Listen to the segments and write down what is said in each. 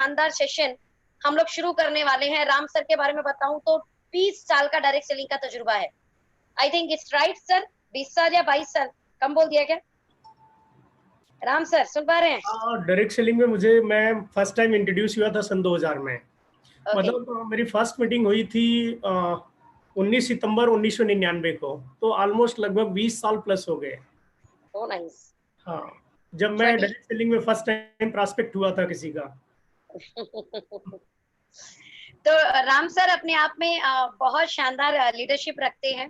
शानदार सेशन हम लोग शुरू करने वाले हैं। राम सर के बारे में बताऊं तो 20 साल का डायरेक्ट सेलिंग का तजुर्बा है। I think it's right sir, 20 साल या 22 साल, कम बोल दिया क्या? राम सर सुन पा रहे हैं? डायरेक्ट सेलिंग में मैं फर्स्ट टाइम इंट्रोड्यूस हुआ था सन 2000 में। ओके। मतलब मेरी फर्स्ट मीटिंग हुई थी 19 सितंबर 1999 को, तो ऑलमोस्ट लगभग 20 साल प्लस हो गए। ओ नाइस। हाँ, जब मैं 20 डायरेक्ट सेलिंग में फर्स्ट टाइम प्रॉस्पेक्ट हुआ था किसी का। तो राम सर अपने आप में बहुत शानदार लीडरशिप रखते हैं।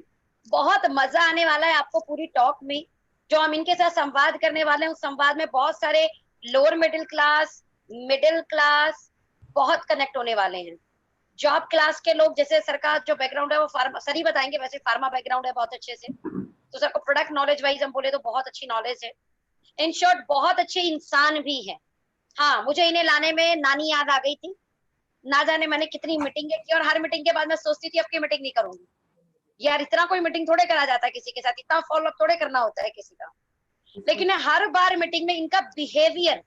बहुत मजा आने वाला है आपको पूरी टॉक में। जो हम इनके साथ संवाद करने वाले हैं उस संवाद में बहुत सारे लोअर मिडिल क्लास बहुत कनेक्ट होने वाले हैं। जॉब क्लास के लोग, जैसे सर का जो बैकग्राउंड है वो फार्मा, सर ही बताएंगे, वैसे फार्मा बैकग्राउंड है बहुत अच्छे से, तो सर को प्रोडक्ट नॉलेज वाइज हम बोले तो बहुत अच्छी नॉलेज है। इन शॉर्ट बहुत अच्छे इंसान भी है। हाँ, मुझे इन्हें लाने में नानी याद आ गई थी। ना जाने मैंने कितनी मीटिंगें की और हर मीटिंग के बाद मैं सोचती थी अब की मीटिंग नहीं करूंगी। यार इतना कोई मीटिंग थोड़े करा जाता है किसी के साथ, इतना फॉलो अप थोड़े करना होता है किसी का। लेकिन हर बार मीटिंग में इनका behaviour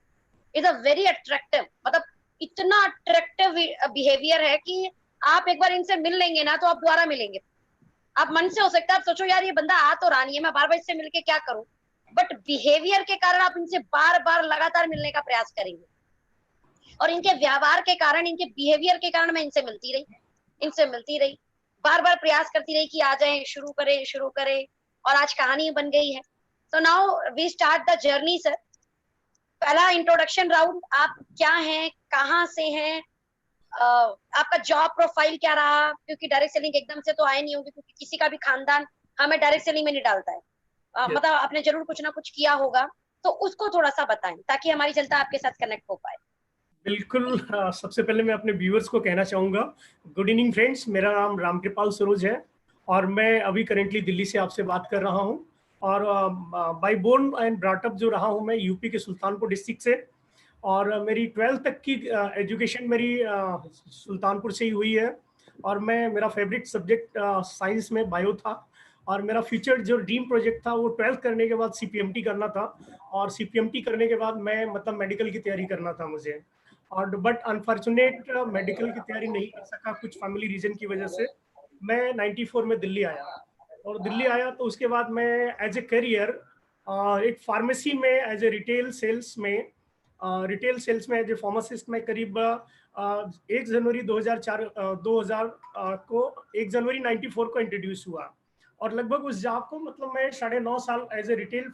is a very attractive, मतलब इतना अट्रैक्टिव बिहेवियर है कि आप एक बार इनसे मिल लेंगे ना तो आप दोबारा मिलेंगे। आप मन से हो सकता है आप सोचो यार ये बंदा आ तो रहा नहीं है, मैं बार बार इससे मिलके क्या करूं, बट बिहेवियर के कारण आप इनसे बार बार लगातार मिलने का प्रयास करेंगे। और इनके व्यवहार के कारण, इनके बिहेवियर के कारण मैं इनसे मिलती रही, बार बार प्रयास करती रही कि आ जाए, शुरू करें, और आज कहानी बन गई है। तो now we start the journey sir. पहला इंट्रोडक्शन राउंड, आप क्या हैं, कहाँ से हैं, आपका जॉब प्रोफाइल क्या रहा, क्योंकि डायरेक्ट सेलिंग एकदम से तो आए नहीं होंगे, क्योंकि किसी का भी खानदान हमें डायरेक्ट सेलिंग में नहीं डालता है। Yes. मतलब आपने जरूर कुछ ना कुछ किया होगा, तो उसको थोड़ा सा बताएं ताकि हमारी जनता आपके साथ कनेक्ट हो पाए। बिल्कुल। सबसे पहले मैं अपने व्यूअर्स को कहना चाहूँगा, गुड इवनिंग फ्रेंड्स, मेरा नाम रामकृपाल सरोज है और मैं अभी करेंटली दिल्ली से आपसे बात कर रहा हूँ। और बाय बोर्न एंड ब्रॉटअप जो रहा हूँ मैं यूपी के सुल्तानपुर डिस्ट्रिक्ट से। और मेरी 12th तक की एजुकेशन मेरी सुल्तानपुर से ही हुई है। और मेरा फेवरेट सब्जेक्ट साइंस में बायो था। और मेरा फ्यूचर जो ड्रीम प्रोजेक्ट था वो 12th करने के बाद सीपीएमटी करना था। और सीपीएमटी करने के बाद मैं मतलब मेडिकल की तैयारी करना था मुझे। और बट अनफॉर्चुनेट मेडिकल की तैयारी नहीं कर सका कुछ फैमिली रीजन की वजह से। मैं 94 में दिल्ली आया। और दिल्ली आया तो उसके बाद मैं एज ए करियर एक फार्मेसी में एज ए रिटेल सेल्स में एज ए फार्मासिस्ट में करीब 1 जनवरी 2000 को 1 जनवरी 94 को इंट्रोड्यूस हुआ। और लगभग उस जॉब को मतलब मैं 9.5 साल as a retail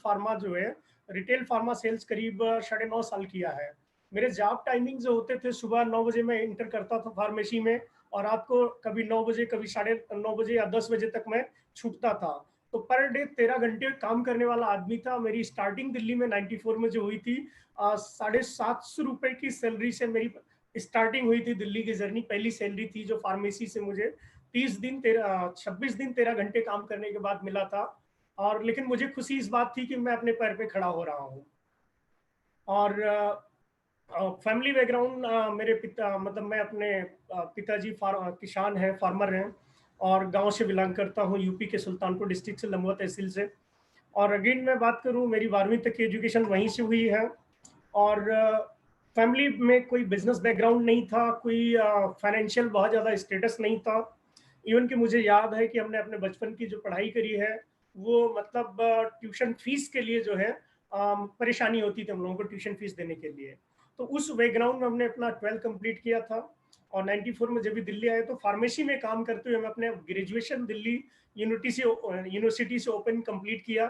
pharma sales करीब 9.5 साल किया है। मेरे जॉब टाइमिंग जो होते थे, सुबह 9 बजे मैं इंटर करता था फार्मेसी में और रात को कभी 9 बजे, कभी 9:30 बजे या 10 बजे तक मैं छूटता था। तो पर डे 13 घंटे काम करने वाला आदमी था। मेरी स्टार्टिंग दिल्ली में 94 में जो हुई थी, 750 रुपए की सैलरी से मेरी स्टार्टिंग हुई थी दिल्ली की जर्नी। पहली सैलरी थी जो फार्मेसी से मुझे 26 दिन 13 घंटे काम करने के बाद मिला था। और लेकिन मुझे खुशी इस बात थी कि मैं अपने पैर पे खड़ा हो रहा हूँ। और फैमिली बैकग्राउंड, मेरे पिता मतलब मैं अपने पिताजी किसान हैं, फार्मर हैं और गांव से बिलोंग करता हूं, यूपी के सुल्तानपुर डिस्ट्रिक्ट से, लम्बुआ तहसील से। और अगेन मैं बात करूं, मेरी 12वीं तक की एजुकेशन वहीं से हुई है। और फैमिली में कोई बिजनेस बैकग्राउंड नहीं था, कोई फाइनेंशियल बहुत ज़्यादा स्टेटस नहीं था। इवन कि मुझे याद है कि हमने अपने बचपन की जो पढ़ाई करी है वो मतलब ट्यूशन फीस के लिए जो है परेशानी होती थी हम लोगों को ट्यूशन फीस देने के लिए। तो उस बैकग्राउंड में हमने अपना 12th कंप्लीट किया था। और 94 में जब भी दिल्ली आए तो फार्मेसी में काम करते हुए मैं अपने ग्रेजुएशन दिल्ली यूनिवर्सिटी से ओपन कंप्लीट किया।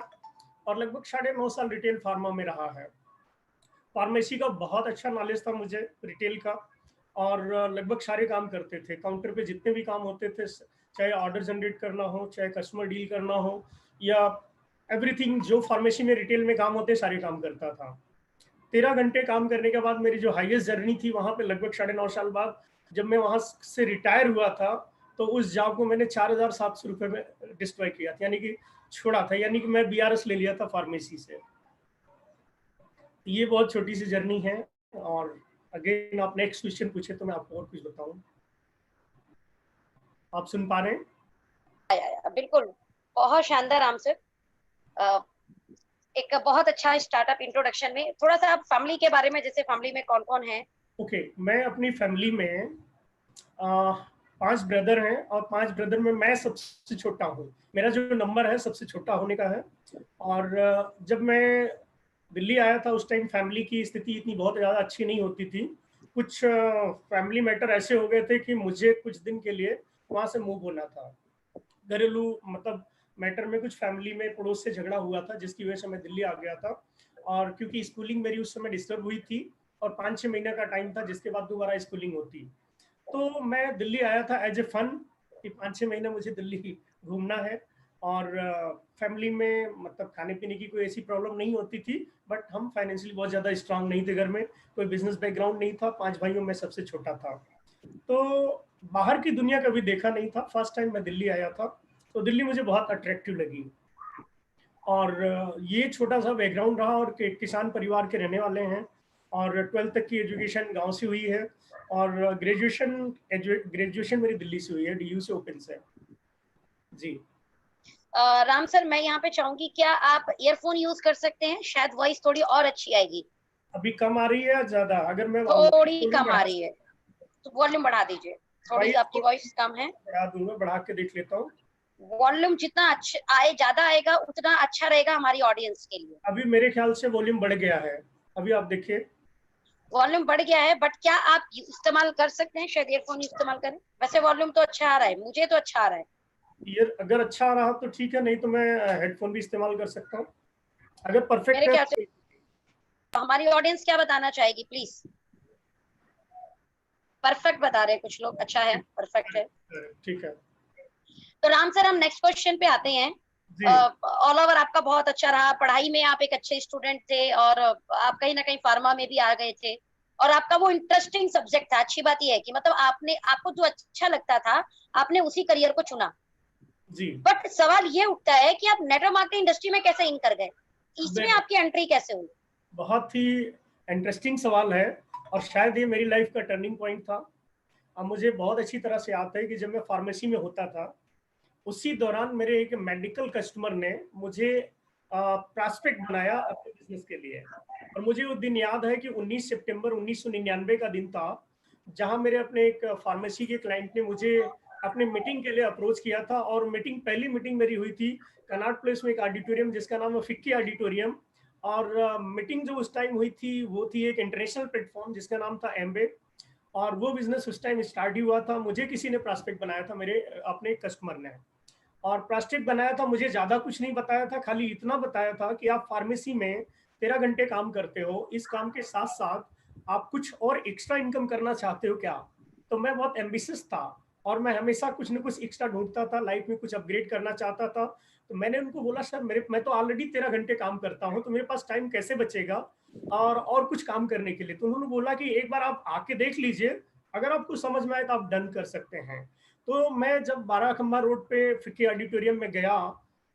और लगभग 9.5 साल रिटेल फार्मा में रहा है। फार्मेसी का बहुत अच्छा नॉलेज था मुझे, रिटेल का। और लगभग सारे काम करते थे काउंटर पे, जितने भी काम होते थे, चाहे ऑर्डर जनरेट करना हो, चाहे कस्टमर डील करना हो, या एवरीथिंग जो फार्मेसी में रिटेल में काम होते सारे काम करता था। 13 घंटे काम करने के बाद मेरी जो हाईएस्ट जर्नी थी वहां पे, लगभग 9.5 साल बाद जब मैं वहां से रिटायर हुआ था, तो उस जॉब को मैंने 4,700 रुपये में डिस्ट्रॉय किया था, यानी कि छोड़ा था, यानी कि मैं बीआरएस ले लिया था फार्मेसी से। ये बहुत छोटी सी जर्नी है। और अगेन आप नेक्स्ट क्वेश्चन पूछे तो मैं आपको और कुछ बताऊं। आप सुन पा रहे हैं? बिल्कुल, बहुत शानदार आंसर। एक बहुत अच्छा स्टार्टअप इंट्रोडक्शन में थोड़ा सा आप फैमिली के बारे में, जैसे फैमिली में कौन कौन है, ओके, मैं अपनी फैमिली में 5 ब्रदर हैं और 5 ब्रदर में मैं सबसे छोटा हूँ। मेरा जो नंबर है सबसे छोटा होने का है। और जब मैं दिल्ली आया था उस टाइम फैमिली की स्थिति इतनी बहुत ज़्यादा अच्छी नहीं होती थी। कुछ फैमिली मैटर ऐसे हो गए थे कि मुझे कुछ दिन के लिए वहाँ से मूव होना था। घरेलू मतलब मैटर में कुछ फैमिली में पड़ोस से झगड़ा हुआ था जिसकी वजह से मैं दिल्ली आ गया था। और क्योंकि स्कूलिंग मेरी उस समय डिस्टर्ब हुई थी और 5-6 महीने का टाइम था जिसके बाद दोबारा स्कूलिंग होती, तो मैं दिल्ली आया था एज ए फन कि 5-6 महीने मुझे दिल्ली घूमना है। और फैमिली में मतलब खाने पीने की कोई ऐसी प्रॉब्लम नहीं होती थी, बट हम फाइनेंशियली बहुत ज़्यादा स्ट्रांग नहीं थे। घर में कोई बिजनेस बैकग्राउंड नहीं था, 5 भाइयों में सबसे छोटा था, तो बाहर की दुनिया कभी देखा नहीं था। फर्स्ट टाइम मैं दिल्ली आया था, तो दिल्ली मुझे बहुत अट्रैक्टिव लगी। और ये छोटा सा बैकग्राउंड रहा और किसान परिवार के रहने वाले हैं। और 12th तक की एजुकेशन गांव से हुई है और ग्रेजुएशन मेरी दिल्ली से हुई है, डीयू से, ओपन से। जी। राम सर, मैं यहाँ पे चाहूंगी, क्या आप ईयरफोन यूज कर सकते हैं? शायद वॉइस थोड़ी और अच्छी आएगी। अभी कम आ रही है या ज्यादा? अगर मैं थोड़ी वॉल्यूम कम आ बढ़ा, रही है, तो वॉल्यूम बढ़ा दीजिए। थोड़ी वॉइस आपकी वॉइस कम है। बढ़ा दूंगा, बढ़ा के देख लेता हूँ। वॉल्यूम जितना अच्छा आए, ज्यादा आएगा उतना अच्छा रहेगा हमारी ऑडियंस के लिए। अभी मेरे ख्याल से वॉल्यूम बढ़ गया है, अभी आप देखिए। वॉल्यूम बढ़ गया है, बट क्या आप इस्तेमाल कर सकते हैं? शायद ईयरफोन इस्तेमाल करें। वैसे वॉल्यूम तो अच्छा आ रहा है, मुझे तो अच्छा आ रहा है। ईयर अगर अच्छा आ रहा तो ठीक है, नहीं तो मैं हेडफोन भी इस्तेमाल कर सकता हूँ अगर मेरे परफेक्ट है ख्याल से तो। हमारी ऑडियंस क्या बताना चाहेगी, प्लीज? परफेक्ट बता रहे हैं कुछ लोग, अच्छा है, परफेक्ट है। ठीक है। तो राम सर, हम नेक्स्ट क्वेश्चन पे आते हैं। जी। ऑल ओवर आपका बहुत अच्छा रहा, पढ़ाई में आप एक अच्छे स्टूडेंट थे, और आप कहीं ना कहीं फार्मा में भी आ गए थे, और आपका वो इंटरेस्टिंग सब्जेक्ट था। अच्छी बात यह है कि मतलब आपने, आपको जो अच्छा लगता था, आपने उसी करियर को चुना। जी। बट सवाल ये उठता है कि आप नेटवर्क मार्केटिंग इंडस्ट्री में कैसे इन कर गए? इसमें देखो, आपकी एंट्री कैसे हुई? बहुत ही इंटरेस्टिंग सवाल है और शायद ये मेरी लाइफ का टर्निंग पॉइंट था। अब मुझे बहुत अच्छी तरह से याद है कि जब मैं फार्मेसी में होता था, उसी दौरान मेरे एक मेडिकल कस्टमर ने मुझे प्रॉस्पेक्ट बनाया अपने बिजनेस के लिए। और मुझे वो दिन याद है कि 19 सितंबर 1999 का दिन था, जहां मेरे अपने एक फार्मेसी के क्लाइंट ने मुझे अपने मीटिंग के लिए अप्रोच किया था। और मीटिंग, पहली मीटिंग मेरी हुई थी कनॉट प्लेस में, एक ऑडिटोरियम जिसका नाम है फिक्की ऑडिटोरियम। और मीटिंग जो उस टाइम हुई थी वो थी एक इंटरनेशनल प्लेटफॉर्म जिसका नाम था एम्बे। और वो बिजनेस उस टाइम स्टार्ट ही हुआ था। मुझे किसी ने प्रॉस्पेक्ट बनाया था, मेरे अपने कस्टमर ने। और प्लास्टिक बनाया था, मुझे ज्यादा कुछ नहीं बताया था, खाली इतना बताया था कि आप फार्मेसी में 13 घंटे काम करते हो, इस काम के साथ साथ आप कुछ और एक्स्ट्रा इनकम करना चाहते हो क्या? तो मैं बहुत एम्बिशियस था और मैं हमेशा कुछ ना कुछ एक्स्ट्रा ढूंढता था, लाइफ में कुछ अपग्रेड करना चाहता था। तो मैंने उनको बोला, सर मैं तो ऑलरेडी 13 घंटे काम करता हूँ, तो मेरे पास टाइम कैसे बचेगा और कुछ काम करने के लिए? तो उन्होंने बोला कि एक बार आप आके देख लीजिए, अगर आपको समझ में आए तो आप डन कर सकते हैं। तो मैं जब 12 खंबा रोड पे फिक्की ऑडिटोरियम में गया,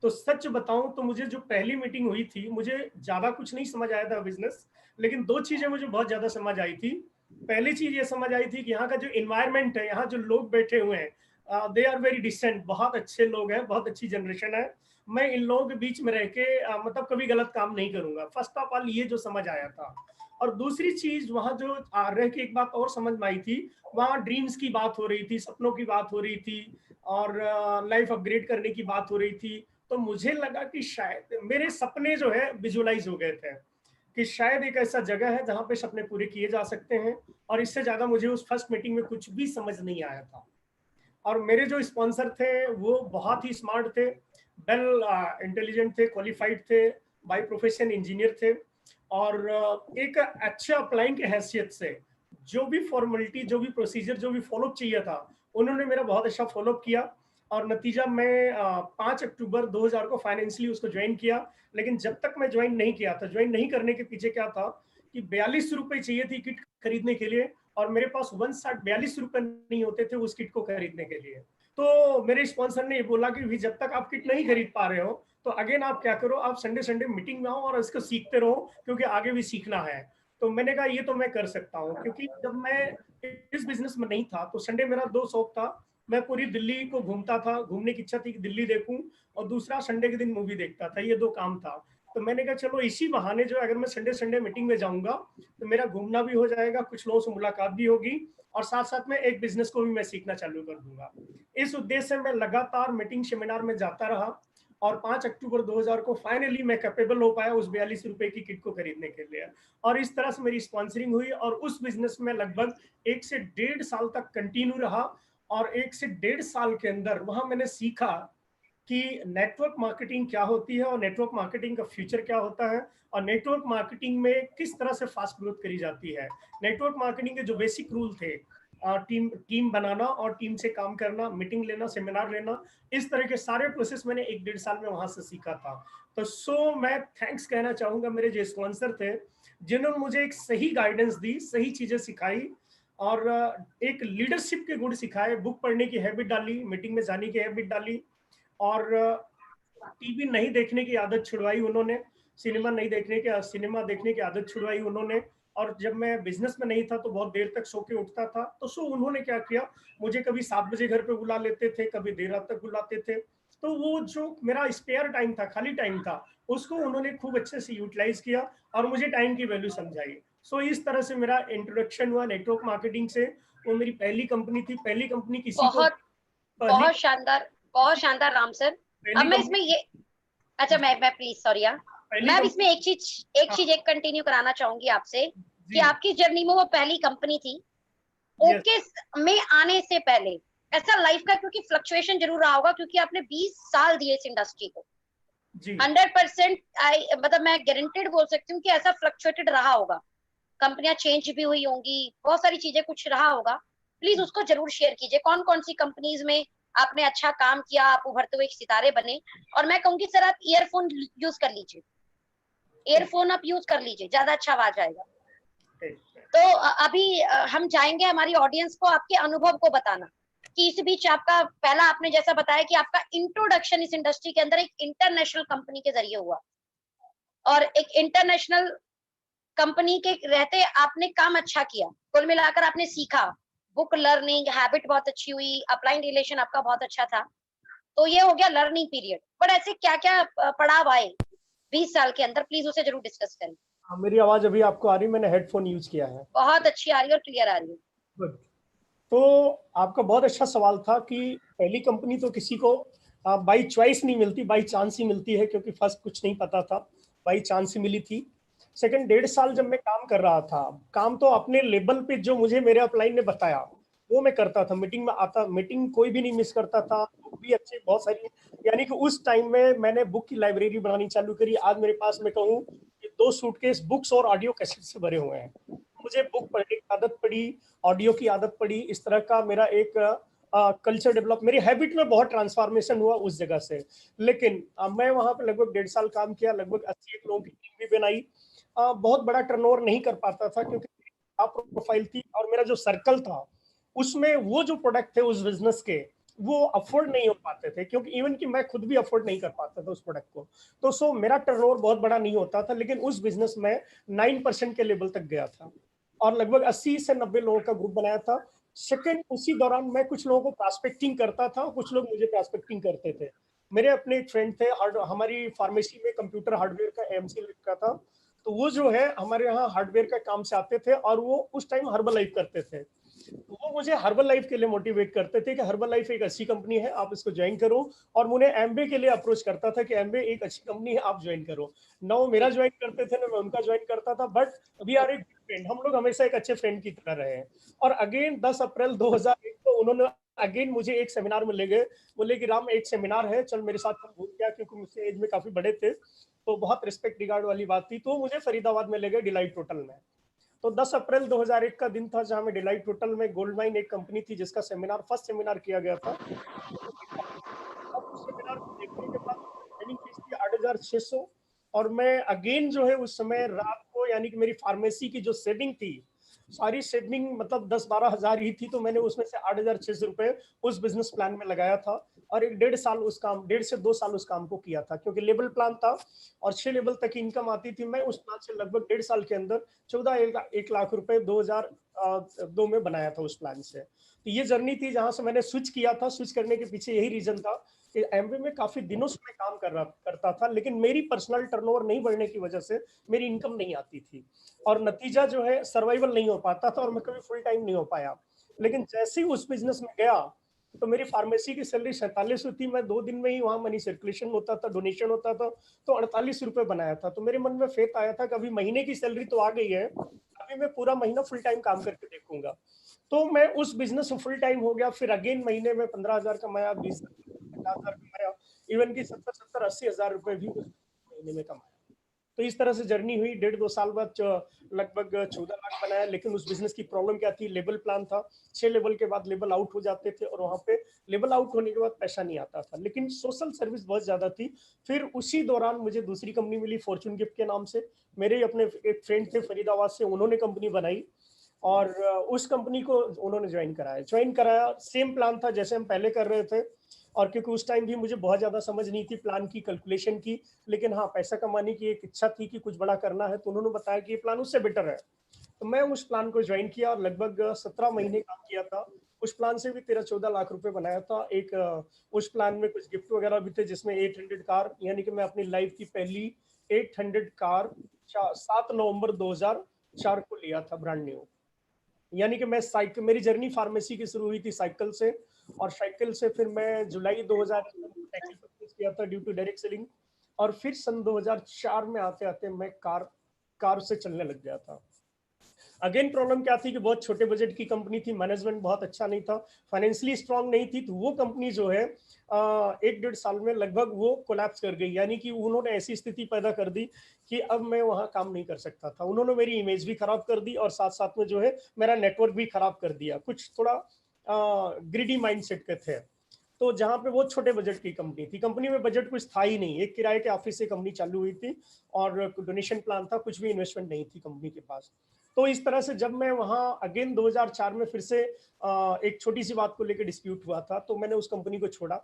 तो सच बताऊं तो मुझे जो पहली मीटिंग हुई थी, मुझे ज्यादा कुछ नहीं समझ आया था बिजनेस, लेकिन 2 चीजें मुझे बहुत ज्यादा समझ आई थी। पहली चीज ये समझ आई थी कि यहाँ का जो इन्वायरमेंट है, यहाँ जो लोग बैठे हुए हैं, दे आर वेरी डिसेंट, बहुत अच्छे लोग हैं, बहुत अच्छी जनरेशन है। मैं इन लोगों के बीच में रह के मतलब कभी गलत काम नहीं करूंगा। फर्स्ट ऑफ ऑल ये जो समझ आया था। और दूसरी चीज, वहां जो रह के एक बात और समझ में आई थी, वहाँ ड्रीम्स की बात हो रही थी, सपनों की बात हो रही थी और लाइफ अपग्रेड करने की बात हो रही थी। तो मुझे लगा कि शायद मेरे सपने जो है विजुअलाइज हो गए थे कि शायद एक ऐसा जगह है जहाँ पे सपने पूरे किए जा सकते हैं। और इससे ज्यादा मुझे उस फर्स्ट मीटिंग में कुछ भी समझ नहीं आया था। और मेरे जो स्पॉन्सर थे वो बहुत ही स्मार्ट थे, वेल इंटेलिजेंट थे, क्वालिफाइड थे, बाय प्रोफेशन इंजीनियर थे। और एक अच्छा अप्लाइंग की हैसियत से जो भी फॉर्मेलिटी, जो भी प्रोसीजर, जो भी फॉलोअप चाहिए था, उन्होंने मेरा बहुत अच्छा फॉलोअप किया। और नतीजा मैं 5 अक्टूबर 2000 को फाइनेंशियली उसको ज्वाइन किया। लेकिन जब तक मैं ज्वाइन नहीं किया था, ज्वाइन नहीं करने के पीछे क्या था कि 42 रुपए चाहिए थी किट खरीदने के लिए, और मेरे पास 142 रुपए नहीं होते थे उस किट को खरीदने के लिए। तो मेरे स्पॉन्सर ने ये बोला कि भी जब तक आप किट नहीं खरीद पा रहे हो, तो अगेन आप क्या करो, आप संडे संडे मीटिंग में आओ और इसको सीखते रहो, क्योंकि आगे भी सीखना है। तो मैंने कहा ये तो मैं कर सकता हूँ, क्योंकि जब मैं इस बिजनेस में नहीं था तो संडे मेरा 2 शौक था। मैं पूरी दिल्ली को घूमता था, घूमने की इच्छा थी कि दिल्ली देखूं, और दूसरा संडे के दिन मूवी देखता था, ये 2 काम था। तो मैंने कहा चलो इसी बहाने जो है, अगर मैं संडे संडे मीटिंग में जाऊंगा तो मेरा घूमना भी हो जाएगा, कुछ लोगों से मुलाकात भी होगी, और साथ साथ में एक बिजनेस को भी मैं सीखना चालू कर दूंगा। इस उद्देश्य से मैं लगातार मीटिंग सेमिनार में जाता रहा, और 5 अक्टूबर 2000 को फाइनली मैं कैपेबल हो पाया उस 42 रुपए की किट को खरीदने के लिए। और इस तरह से मेरी स्पॉन्सरिंग हुई, और उस बिजनेस में लगभग 1 से 1.5 साल तक कंटिन्यू रहा। और 1 से 1.5 साल के अंदर वहां मैंने सीखा कि नेटवर्क मार्केटिंग क्या होती है, और नेटवर्क मार्केटिंग का फ्यूचर क्या होता है, और नेटवर्क मार्केटिंग में किस तरह से फास्ट ग्रोथ करी जाती है। नेटवर्क मार्केटिंग के जो बेसिक रूल थे, टीम टीम बनाना और टीम से काम करना, मीटिंग लेना, सेमिनार लेना, इस तरह के सारे प्रोसेस मैंने 1-1.5 साल में वहां से सीखा था। तो मैं थैंक्स कहना चाहूंगा मेरे जो स्पॉन्सर थे, जिन्होंने मुझे एक सही गाइडेंस दी, सही चीजें सिखाई, और एक लीडरशिप के गुण सिखाए, बुक पढ़ने की हैबिट डाली, मीटिंग में जाने की हैबिट डाली, और टीवी नहीं देखने की आदत छुड़वाई उन्होंने, सिनेमा देखने की आदत छुड़वाई उन्होंने। और जब मैं बिजनेस में नहीं था तो बहुत देर तक सो के उठता था, तो उन्होंने क्या किया, मुझे कभी 7 बजे घर पे बुला लेते थे, कभी देर रात तक बुलाते थे। तो वो जो मेरा स्पेयर टाइम था, खाली टाइम था, उसको उन्होंने खूब अच्छे से यूटिलाइज किया और मुझे टाइम की वैल्यू समझाई। इस तरह से मेरा इंट्रोडक्शन हुआ नेटवर्क मार्केटिंग से। वो मेरी पहली कंपनी थी, पहली कंपनी किसी को, बहुत पहली बहुत शानदार, बहुत शानदार राम सर। पहली अब मैं इसमें कंपनी ये, अच्छा मैं प्लीज सॉरी यार, पहली मैं अब इसमें कंपनी हाँ, एक कंटिन्यू कराना चाहूंगी आपसे कि जी, आपकी जर्नी में वो पहली कंपनी थी। यस, ओके में आने से पहले ऐसा लाइफ का क्योंकि फ्लक्चुएशन जरूर रहा होगा, क्योंकि आपने 20 साल दिए इस इंडस्ट्री को। जी, 100% आई मतलब मैं गारंटेड बोल सकती हूँ कि ऐसा फ्लक्चुएटेड रहा होगा, कंपनियां चेंज भी हुई होंगी, बहुत सारी चीजें कुछ रहा होगा। प्लीज उसको जरूर शेयर कीजिए, कौन कौन सी कंपनीज में आपने अच्छा काम किया, आप उभरते हुए एक सितारे बने। और मैं कहूंगी सर आप ईयरफोन यूज कर लीजिए, ईयरफोन आप यूज कर लीजिए, ज्यादा अच्छा आवाज आएगा। तो अभी हम जाएंगे हमारी ऑडियंस को आपके अनुभव को बताना कि इस बीच आपका पहला, आपने जैसा बताया कि आपका इंट्रोडक्शन इस इंडस्ट्री के अंदर एक इंटरनेशनल कंपनी के जरिए हुआ, और एक इंटरनेशनल कंपनी के रहते आपने काम अच्छा किया, कुल मिलाकर आपने सीखा, बुक लर्निंग हैबिट बहुत अच्छी हुई, अपलाइन रिलेशन आपका बहुत अच्छा था। तो ये हो गया लर्निंग पीरियड, पर ऐसे क्या क्या पड़ाव आए 20 साल के अंदर, प्लीज उसे जरूर डिस्कस करें। हाँ, मेरी आवाज अभी आपको आ रही, मैंने हेडफोन यूज किया है। बहुत अच्छी आ रही है और क्लियर आ रही है। गुड। तो आपका बहुत अच्छा सवाल था कि पहली कंपनी तो किसी को बाई चॉइस नहीं मिलती, बाई चांस ही मिलती है, क्योंकि फर्स्ट कुछ नहीं पता था, बाई चांस ही मिली थी। सेकंड, 1.5 साल जब मैं काम कर रहा था, काम तो अपने लेवल पे जो मुझे मेरे अपलाइन ने बताया वो मैं करता था, मीटिंग में आता, मीटिंग कोई भी नहीं मिस करता था, बुक भी अच्छे बहुत सारी, यानी कि उस टाइम में मैंने बुक की लाइब्रेरी बनानी चालू करी। आज मेरे पास मैं कहूँ कि 2 सूटकेस बुक्स और ऑडियो कैसेट से भरे हुए हैं। मुझे बुक पढ़ने की आदत पड़ी, ऑडियो की आदत पड़ी, इस तरह का मेरा एक कल्चर डेवलप, मेरी हैबिट में बहुत ट्रांसफॉर्मेशन हुआ उस जगह से। लेकिन मैं वहां पे लगभग 1.5 साल काम किया, लगभग 81 लोगों की टीम भी बनाई। बहुत बड़ा टर्नओवर नहीं कर पाता था, क्योंकि प्रोफाइल थी और मेरा जो सर्कल था उसमें वो जो प्रोडक्ट थे उस बिजनेस के, वो अफोर्ड नहीं हो पाते थे, क्योंकि इवन कि मैं खुद भी अफोर्ड नहीं कर पाता था उस प्रोडक्ट को। तो मेरा टर्नओवर बहुत बड़ा नहीं होता था, लेकिन उस बिजनेस में 9% के लेवल तक गया था, और लगभग 80 से 90 लोगों का ग्रुप बनाया था। सेकंड, उसी दौरान मैं कुछ लोगों को प्रॉस्पेक्टिंग करता था, कुछ लोग मुझे प्रॉस्पेक्टिंग करते थे। मेरे अपने एक फ्रेंड थे, हमारी फार्मेसी में कंप्यूटर हार्डवेयर का एमसी लिखा था, तो वो जो है हमारे यहाँ हार्डवेयर का काम से आते थे, और वो उस टाइम हर्बल लाइफ करते थे। तो वो मुझे हर्बल लाइफ के लिए मोटिवेट करते थे कि हर्बल लाइफ एक अच्छी कंपनी है, आप इसको ज्वाइन करो। और मुझे एमबे के लिए अप्रोच करता था कि एमबे एक अच्छी कंपनी है, आप ज्वाइन करो। ना वो मेरा ज्वाइन करते थे, ना मैं उनका ज्वाइन करता था, but we are a good friend, हम लोग हमेशा एक अच्छे फ्रेंड की तरह रहे। और अगेन 10 अप्रैल 2001 को उन्होंने अगेन मुझे एक सेमिनार में ले गए, बोले कि राम एक सेमिनार है, चल मेरे साथ घूम गया, क्योंकि मुझसे एज में काफी बड़े थे, तो बहुत रिस्पेक्ट रिगार्ड वाली बात थी। तो मुझे फरीदाबाद में ले गए डिलाइट होटल में। तो 10 अप्रैल 2001 का दिन था, जहां में डिलाइट होटल में गोल्ड माइन एक कंपनी थी जिसका सेमिनार, फर्स्ट सेमिनार किया गया था। अब उस सेमिनार को देखने के बाद ट्रेनिंग फीस थी 8,600, और मैं अगेन जो है उस समय रात को, यानी कि मेरी फार्मेसी की जो सेविंग थी, सारी सेविंग मतलब 10-12 हजार ही थी, तो मैंने उसमें से 8,600 रुपए उस बिजनेस प्लान में लगाया था। और एक 1.5 साल उस काम, 1.5 से 2 साल उस काम को किया था, क्योंकि लेवल प्लान था और 6 लेवल तक इनकम आती थी। मैं उस प्लान से लगभग 1.5 साल के अंदर 14 1 लाख रुपए 2002 में बनाया था उस प्लान से। तो ये जर्नी थी जहां से मैंने स्विच किया था। स्विच करने के पीछे यही रीजन था एमवे में काफी दिनों से मैं काम करता था, लेकिन मेरी पर्सनल टर्नओवर नहीं बढ़ने की वजह से मेरी इनकम नहीं आती थी और नतीजा जो है सर्वाइवल नहीं हो पाता था और मैं कभी फुल टाइम नहीं हो पाया। लेकिन जैसे ही उस बिजनेस में गया तो मेरी फार्मेसी की सैलरी 47 थी, मैं 2 दिन में ही वहां मनी सर्कुलेशन होता था, डोनेशन होता था, तो 48 रुपए बनाया था। तो मेरे मन में फेथ आया था कि अभी महीने की सैलरी तो आ गई है, अभी मैं पूरा महीना फुल टाइम काम करके देखूंगा। तो मैं उस बिजनेस में फुल टाइम हो गया। फिर अगेन महीने में 15,000 कमाया, 20,000 कमाया, इवन की 70-80 हजार रुपए भी उस महीने में कमाया। तो इस तरह से जर्नी हुई। 1.5-2 साल बाद लगभग 14 लाख बनाया। लेकिन उस बिजनेस की प्रॉब्लम क्या थी, लेवल प्लान था, 6 लेवल के बाद लेवल आउट हो जाते थे और वहां पे लेवल आउट होने के बाद पैसा नहीं आता था, लेकिन सोशल सर्विस बहुत ज्यादा थी। फिर उसी दौरान मुझे दूसरी कंपनी मिली फॉर्चून गिफ्ट के नाम से। मेरे ही अपने एक फ्रेंड थे फरीदाबाद से, उन्होंने कंपनी बनाई और उस कंपनी को उन्होंने ज्वाइन कराया। सेम प्लान था जैसे हम पहले कर रहे थे, और क्योंकि उस टाइम भी मुझे बहुत ज्यादा समझ नहीं थी प्लान की, कैलकुलेशन की, लेकिन हाँ पैसा कमाने की एक इच्छा थी कि कुछ बड़ा करना है, तो उन्होंने बताया कि ये प्लान उससे बेटर है। तो मैं उस प्लान को ज्वाइन किया और लगभग 17 महीने काम किया था। उस प्लान से भी 13-14 लाख रुपए बनाया था। एक उस प्लान में कुछ गिफ्ट वगैरह भी थे, जिसमें 800 कार, यानी कि मैं अपनी लाइफ की पहली 800 कार 7 नवंबर 2004 को लिया था, ब्रांड न्यू। यानी कि मैं साइकिल, मेरी जर्नी फार्मेसी की शुरू हुई थी साइकिल से, और साइकिल से फिर मैं जुलाई 2000 साइकिल परचेज किया था ड्यू टू डायरेक्ट सेलिंग, और फिर सन 2004 में आते आते मैं कार से चलने लग गया था। अगेन प्रॉब्लम क्या थी कि बहुत छोटे बजट की कंपनी थी, मैनेजमेंट बहुत अच्छा नहीं था, फाइनेंशियली स्ट्रांग नहीं थी, तो वो कंपनी जो है 1-1.5 साल में लगभग वो कोलैप्स कर गई। यानी कि उन्होंने ऐसी स्थिति पैदा कर दी कि अब मैं वहां काम नहीं कर सकता था। उन्होंने मेरी इमेज भी खराब कर दी और साथ साथ में जो है मेरा नेटवर्क भी खराब कर दिया। कुछ थोड़ा ग्रिडी माइंडसेट के थे। तो जहाँ पे वो छोटे बजट की कंपनी थी, कंपनी में बजट कुछ था ही नहीं, एक किराए के ऑफिस से कंपनी चालू हुई थी और डोनेशन प्लान था, कुछ भी इन्वेस्टमेंट नहीं थी कंपनी के पास। तो इस तरह से जब मैं वहाँ अगेन 2004 में फिर से एक छोटी सी बात को लेकर डिस्प्यूट हुआ था, तो मैंने उस कंपनी को छोड़ा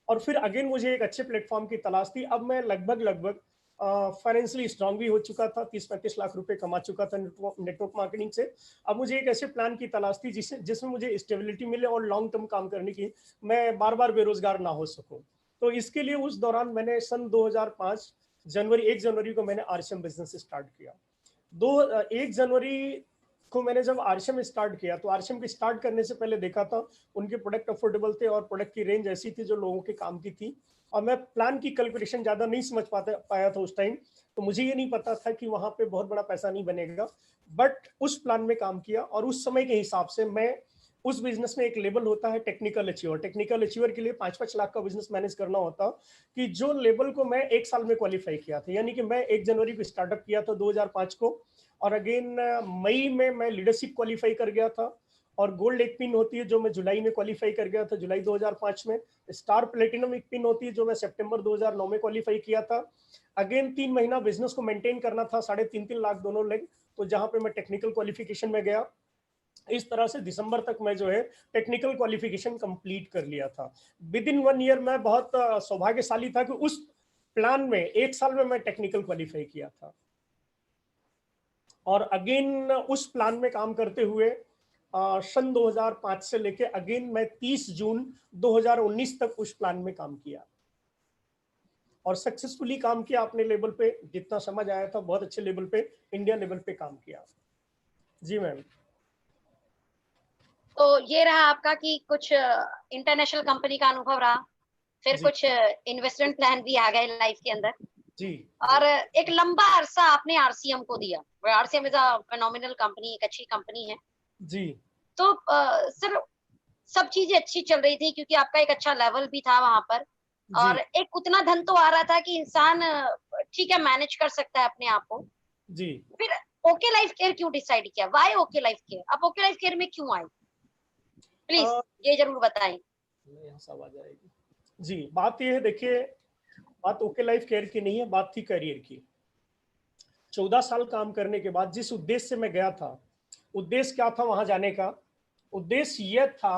और फिर अगेन मुझे एक अच्छे प्लेटफॉर्म की तलाश थी। अब मैं लगभग फाइनेंशियली स्ट्रांग भी हो चुका था, 30-35 लाख रुपए कमा चुका था नेटवर्क मार्केटिंग से। अब मुझे एक ऐसे प्लान की तलाश थी जिसमें मुझे स्टेबिलिटी मिले और लॉन्ग टर्म काम करने की, मैं बार बार बेरोजगार ना हो सकूं। तो इसके लिए उस दौरान मैंने सन 2005 1 जनवरी को मैंने आरसीएम बिजनेस स्टार्ट किया। 1 जनवरी को मैंने जब आरसीएम स्टार्ट किया, तो आरसीएम के स्टार्ट करने से पहले देखा था उनके प्रोडक्ट अफोर्डेबल थे और प्रोडक्ट की रेंज ऐसी थी जो लोगों के काम की थी। और मैं प्लान की कैलकुलेशन ज्यादा नहीं समझ पाया था उस टाइम, तो मुझे ये नहीं पता था कि वहां पे बहुत बड़ा पैसा नहीं बनेगा। बट उस प्लान में काम किया और उस समय के हिसाब से मैं, उस बिजनेस में एक लेवल होता है टेक्निकल अचीवर, टेक्निकल अचीवर के लिए 5-5 लाख का बिजनेस मैनेज करना होता, कि जो लेवल को मैं 1 साल में क्वालिफाई किया था। यानी कि मैं 1 जनवरी को स्टार्टअप किया था 2005 को, और अगेन मई में मैं लीडरशिप क्वालिफाई कर गया था, और गोल्ड एक पिन होती है जो मैं जुलाई में क्वालिफाई कर गया था, जुलाई 2005 में। स्टार प्लेटिनम एक पिन होती है जो मैं सितंबर 2009 में क्वालिफाई किया था। अगेन 3 महीना बिजनेस को मेंटेन करना था, 3.5 लाख दोनों लेग, तो जहां पे मैं टेक्निकल क्वालिफिकेशन में गया। इस तरह से दिसंबर तक मैं जो है टेक्निकल क्वालिफिकेशन कंप्लीट कर लिया था। विद इन 1 ईयर मैं बहुत सौभाग्यशाली था कि उस प्लान में 1 साल में मैं टेक्निकल क्वालिफाई किया था। और अगेन उस प्लान में काम करते हुए सन 2005 से लेके अगेन मैं 30 जून 2019 तक उस प्लान में काम किया और सक्सेसफुली काम किया अपने लेवल पे। जितना समझ आया था बहुत अच्छे लेवल पे, इंडिया लेवल पे काम किया। जी मैम। तो ये रहा आपका कि कुछ इंटरनेशनल कंपनी का अनुभव रहा, फिर जी कुछ इन्वेस्टमेंट प्लान भी आ गए लाइफ के अंदर, जी और जी एक लंबा अरसा आपने आरसीएम को दिया। RCM is a phenomenal company, एक अच्छी कंपनी है। जी तो सर, सब चीजें अच्छी चल रही थी क्योंकि आपका एक अच्छा लेवल भी था वहां पर, जी और एक उतना धन तो आ रहा था कि इंसान ठीक है मैनेज कर सकता है अपने आप को। जी। फिर ओके लाइफ केयर क्यों डिसाइड किया? Why okay life care? आप ओके लाइफ केयर में क्यों आए? प्लीज ये जरूर बताएं। यहाँ सब आ जाएगी। जी, बात ये है, देखिए, बात ओके लाइफ केयर की नहीं है, बात थी करियर की। 14 साल काम करने के बाद जिस उद्देश्य से मैं गया था, उद्देश्य क्या था वहां जाने का? उद्देश्य यह था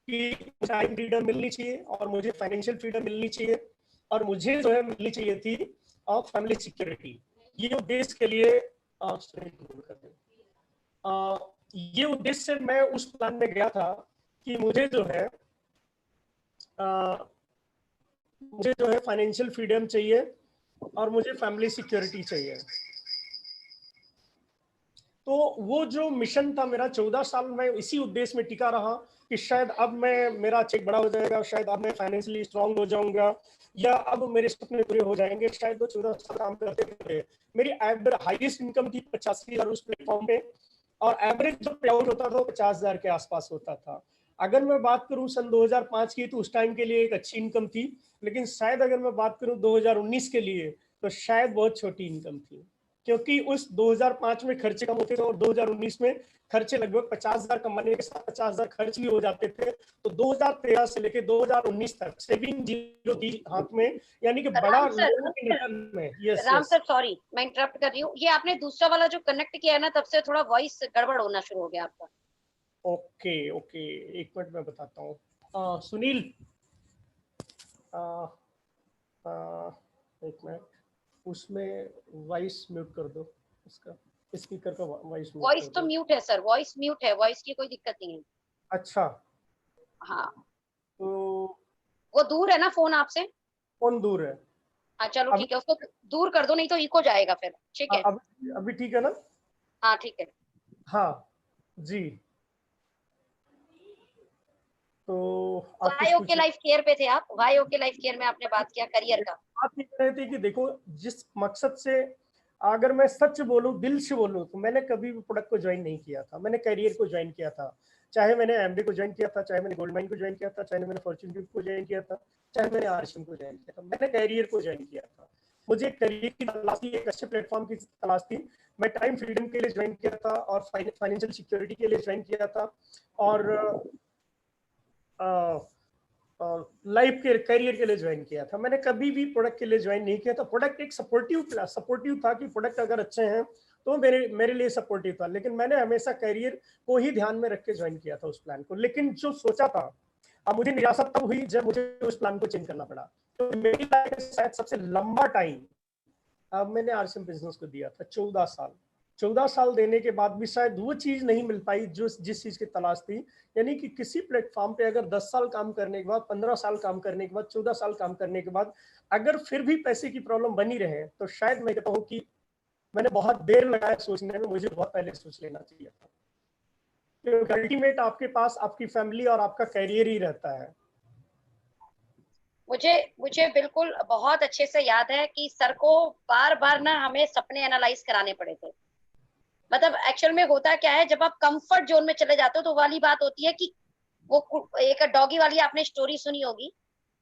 कि टाइम फ्रीडम मिलनी चाहिए और मुझे फाइनेंशियल फ्रीडम मिलनी चाहिए, और मुझे जो है मिलनी चाहिए थी फैमिली सिक्योरिटी। ये उद्देश्य के लिए ये उद्देश्य से मैं उस प्लान में गया था कि मुझे जो है मुझे जो है फाइनेंशियल फ्रीडम चाहिए और मुझे फैमिली सिक्योरिटी चाहिए। तो वो जो मिशन था मेरा, 14 साल में इसी उद्देश्य में टिका रहा कि शायद अब मैं, मेरा चेक बड़ा हो जाएगा, शायद अब मैं फाइनेंशियली स्ट्रांग हो जाऊंगा, या अब मेरे सपने पूरे हो जाएंगे। शायद वो 14 साल काम करते थे। मेरी हाईएस्ट इनकम थी 85,000 उस प्लेटफॉर्म पे, और एवरेज जो पे आउट होता था वो 50,000 के आसपास होता था। अगर मैं बात करूं सन 2005 की, तो उस टाइम के लिए एक अच्छी इनकम थी, लेकिन शायद अगर मैं बात करूं 2019 के लिए, तो शायद बहुत छोटी इनकम थी, क्योंकि उस 2005 में खर्चे कम होते थे और 2019 में खर्चे लगभग 50,000 कमाने के साथ 50,000 खर्च भी हो जाते थे। तो 2013 से लेकर 2019 तक सेविंग जीरो थी हाथ में, यानी कि बड़ा लोगों के रिटर्न में। Yes Ram yes. Sir sorry मैं इंटरप्ट कर रही हूँ, ये आपने दूसरा वाला जो कनेक्ट किया है ना, तब से थोड़ा वॉइस गड़बड़ होना शुरू हो गया आपका। ओके ओके, एक मिनट में बताता हूँ। सुनील, आ, आ, एक मिनट, उसमें वॉइस म्यूट कर दो, इसका स्पीकर का वॉइस म्यूट कर वॉइस तो दो। म्यूट है सर, वॉइस म्यूट है, वॉइस की कोई दिक्कत नहीं है। अच्छा, हाँ, तो वो दूर है ना फोन आपसे? कौन दूर है? हाँ चलो अभी ठीक है, उसको दूर कर दो, नहीं तो इको जाएगा फिर। ठीक है, अभी ठीक है ना? हाँ ठीक है। हाँ जी। तो आप कुछ वाई ओके पूछिए। लाइफ केयर पे थे आप, वाई ओके लाइफ केयर में आपने बात किया करियर का। बात ये कर रहे थे कि देखो, जिस मकसद से, अगर मैं सच बोलूं, दिल से बोलूं, तो मैंने कभी भी प्रोडक्ट को ज्वाइन नहीं किया था, मैंने करियर को ज्वाइन किया था। चाहे मैंने एमडी को ज्वाइन किया था, चाहे मैंने गोल्ड माइन को ज्वाइन किया था, चाहे मैंने फॉर्च्यून ग्रुप को ज्वाइन किया था, चाहे मैंने आरएसएम को ज्वाइन किया था, मैंने करियर को ज्वाइन किया था। मुझे करियर की तलाश थी, एक अच्छे प्लेटफॉर्म की तलाश थी। मैं टाइम फ्रीडम के लिए ज्वाइन किया था और फाइनेंशियल सिक्योरिटी के लिए ज्वाइन किया था, और लाइफ के करियर के लिए ज्वाइन किया था। मैंने कभी भी प्रोडक्ट के लिए ज्वाइन नहीं किया था। प्रोडक्ट एक सपोर्टिव था कि प्रोडक्ट अगर अच्छे हैं तो मेरे मेरे लिए सपोर्टिव था, लेकिन मैंने हमेशा करियर को ही ध्यान में रख के ज्वाइन किया था उस प्लान को। लेकिन जो सोचा था, अब मुझे निराशा तब हुई जब मुझे उस प्लान को चेंज करना पड़ा। तो मेरी लाइफ में शायद सबसे लंबा टाइम अब मैंने आरसीएम बिजनेस को दिया था, 14 साल। 14 साल देने के बाद भी शायद वो चीज नहीं मिल पाई जो जिस चीज की तलाश थी। यानी कि किसी प्लेटफॉर्म पे अगर 10 साल काम करने के बाद, 15 साल काम करने के बाद, 14 साल काम करने के बाद अगर फिर भी पैसे की प्रॉब्लम बनी रहे, तो शायद मैं कहता हूँ कि मैंने बहुत देर लगाया सोचने में, मुझे बहुत पहले सोच लेना चाहिए था। क्योंकि अल्टीमेट आपके पास आपकी फैमिली और आपका करियर ही रहता है। मुझे मुझे बिल्कुल बहुत अच्छे से याद है कि सर को बार बार ना हमें सपने एनालाइज कराने पड़े थे। मतलब एक्चुअल में होता क्या है, जब आप कंफर्ट जोन में चले जाते हो तो वाली बात होती है कि वो एक डॉगी वाली आपने स्टोरी सुनी होगी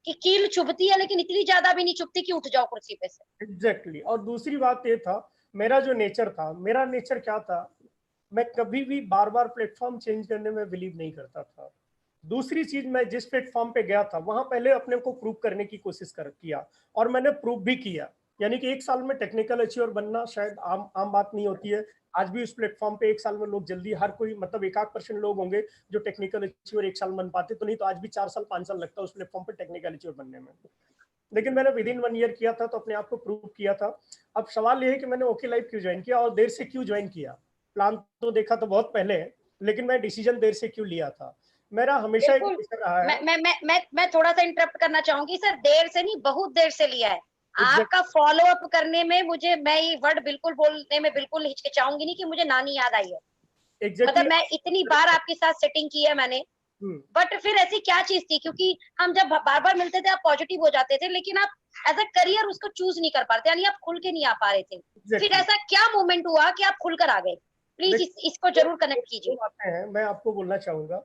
कि कील चुभती है लेकिन इतनी ज्यादा भी नहीं चुभती कि उठ जाओ कुर्सी पे से। एग्जैक्टली। और दूसरी बात ये था, मेरा जो नेचर था, मेरा नेचर क्या था, मैं कभी भी बार बार प्लेटफॉर्म चेंज करने में बिलीव नहीं करता था। दूसरी चीज, मैं जिस प्लेटफॉर्म पे गया था वहां पहले अपने को प्रूव करने की कोशिश किया, और मैंने प्रूव भी किया। यानी कि एक साल में टेक्निकल अचीवर बनना शायद आम बात नहीं होती है। आज भी उस प्लेटफॉर्म पे एक साल में लोग जल्दी, हर कोई मतलब 1-8% लोग होंगे जो टेक्निकल अचीवर एक साल बन पाते, तो नहीं तो आज भी 4 साल 5 साल लगता है उस प्लेटफॉर्म पे टेक्निकल अचीवर बनने में। लेकिन मैंने विद इन 1 ईयर किया था, तो अपने आप को प्रूव किया था। अब सवाल ये है कि मैंने ओके लाइफ क्यों ज्वाइन किया और देर से क्यों ज्वाइन किया। प्लान तो देखा तो बहुत पहले है, लेकिन मैं डिसीजन देर से क्यों लिया था। मेरा हमेशा एक बिल्कुल। नेचर रहा है। मैं थोड़ा सा इंटरप्ट करना चाहूंगी सर, देर से नहीं बहुत देर से लिया है। एग्जैक्ट आपका फॉलो अप करने में मुझे, मैं ये वर्ड बिल्कुल बोलने में बिल्कुल हिचकिचाऊंगी नहीं कि मुझे नानी याद आई है। मतलब एग्जैक्टली। मैं इतनी बार आपके साथ सेटिंग की है मैंने, बट फिर ऐसी क्या चीज थी, क्योंकि हम जब बार बार मिलते थे आप पॉजिटिव हो जाते थे, लेकिन आप एज अ करियर उसको चूज नहीं कर पा रहे थे, यानी आप खुल के नहीं आ पा रहे थे। फिर एग्जैक्टली। ऐसा क्या मोमेंट हुआ कि आप खुलकर आ गए? प्लीज इसको दो जरूर कनेक्ट दो कीजिए। बातें हैं, मैं आपको बोलना चाहूंगा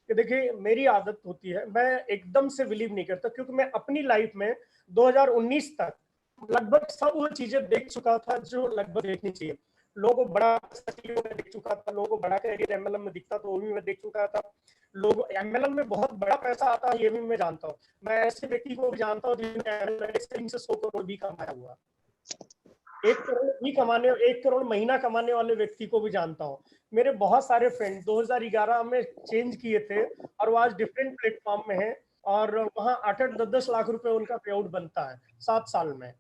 कि देखिए, मेरी आदत होती है, मैं एकदम से बिलीव नहीं करता, क्योंकि मैं अपनी लाइफ में 2019 तक लगभग सब वो चीजें देख चुका था जो लगभग देखनी चाहिए। लोगों को बड़ा में देख चुका था, लोगों को बड़ा करियर एमएलएम में दिखता तो वो भी मैं देख चुका था। लोग एमएलएम में बहुत बड़ा पैसा आता है ये भी मैं जानता हूँ। मैं ऐसे व्यक्ति को भी जानता हूँ जिन्होंने 100 करोड़ भी कमाया हुआ, 1 करोड़ भी कमाने, 1 करोड़ महीना कमाने वाले व्यक्ति को भी जानता हूँ। मेरे बहुत सारे फ्रेंड 2011 में चेंज किए थे और वो आज डिफरेंट प्लेटफॉर्म में है, और वहाँ 8-8 10-10 लाख रुपए उनका पे आउट बनता है 7 साल में।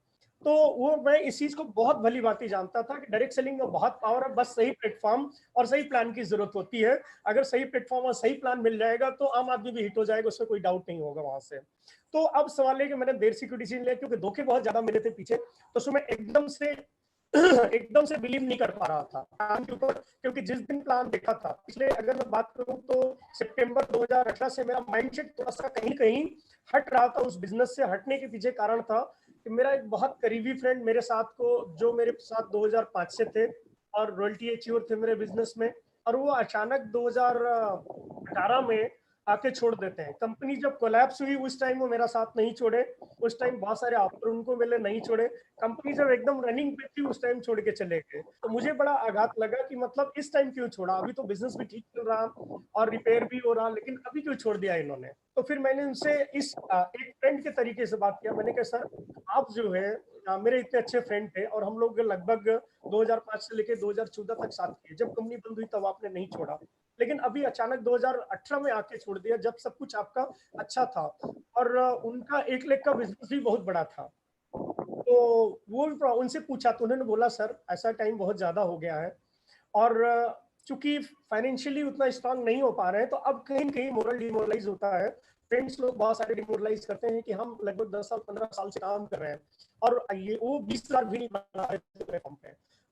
तो वो मैं इस चीज को बहुत भली भांति जानता था कि डायरेक्ट सेलिंग में बहुत पावर है, बस सही प्लेटफॉर्म और सही प्लान की जरूरत होती है। अगर सही प्लेटफॉर्म और सही प्लान मिल जाएगा तो आम आदमी भी हिट हो जाएगा, उसमें कोई डाउट नहीं होगा वहां से। तो अब सवाल है कि मैंने देर से क्यों डिसीजन लिया, क्योंकि धोखे बहुत ज्यादा मिले थे पीछे, तो उसमें एकदम से बिलीव नहीं कर पा रहा था प्लान के ऊपर। क्योंकि जिस दिन प्लान देखा था पिछले, अगर मैं बात करूं तो सितंबर 2018 से मेरा माइंडसेट थोड़ा सा कहीं कहीं हट रहा था। उस बिजनेस से हटने के पीछे कारण था कि मेरा एक बहुत करीबी फ्रेंड मेरे साथ को, जो मेरे साथ 2005 से थे और रॉयल्टी अचीवर थे मेरे बिजनेस में, और वो अचानक 2018 में आके छोड़ देते हैं। कंपनी जब कोलैप्स हुई उस टाइम वो मेरा साथ नहीं छोड़े, उस टाइम बहुत सारे ऑफर उनको मिले, नहीं छोड़े। कंपनी जब एकदम रनिंग पे थी उस टाइम छोड़ के चले गए। तो मुझे बड़ा आघात लगा कि मतलब इस टाइम क्यों छोड़ा, अभी तो बिजनेस भी ठीक चल रहा और रिपेयर भी हो रहा, लेकिन अभी क्यों छोड़ दिया इन्होंने। तो फिर मैंने उनसे एक फ्रेंड के तरीके से बात किया। मैंने कहा सर आप जो है मेरे इतने अच्छे फ्रेंड थे और हम लोग लगभग 2005 से लेकर 2014 तक साथ किए, जब कंपनी बंद हुई तब आपने नहीं छोड़ा, लेकिन अभी अचानक 2018 में आके छोड़ दिया जब सब कुछ आपका अच्छा था। और उनका 1 लाख का बिजनेस भी बहुत बड़ा था। तो वो भी उनसे पूछा तो उन्होंने बोला सर ऐसा टाइम बहुत ज्यादा हो गया है और चूंकि फाइनेंशियली उतना स्ट्रांग नहीं हो पा रहे हैं, तो अब कहीं कहीं मोरल डिमोरलाइज होता है। फ्रेंड्स लोग बहुत सारे डिमोरलाइज करते हैं कि हम लगभग 10 साल 15 साल से काम कर रहे हैं और ये वो 20 लाख भी नहीं बना रहे थे प्लेटफॉर्म पे।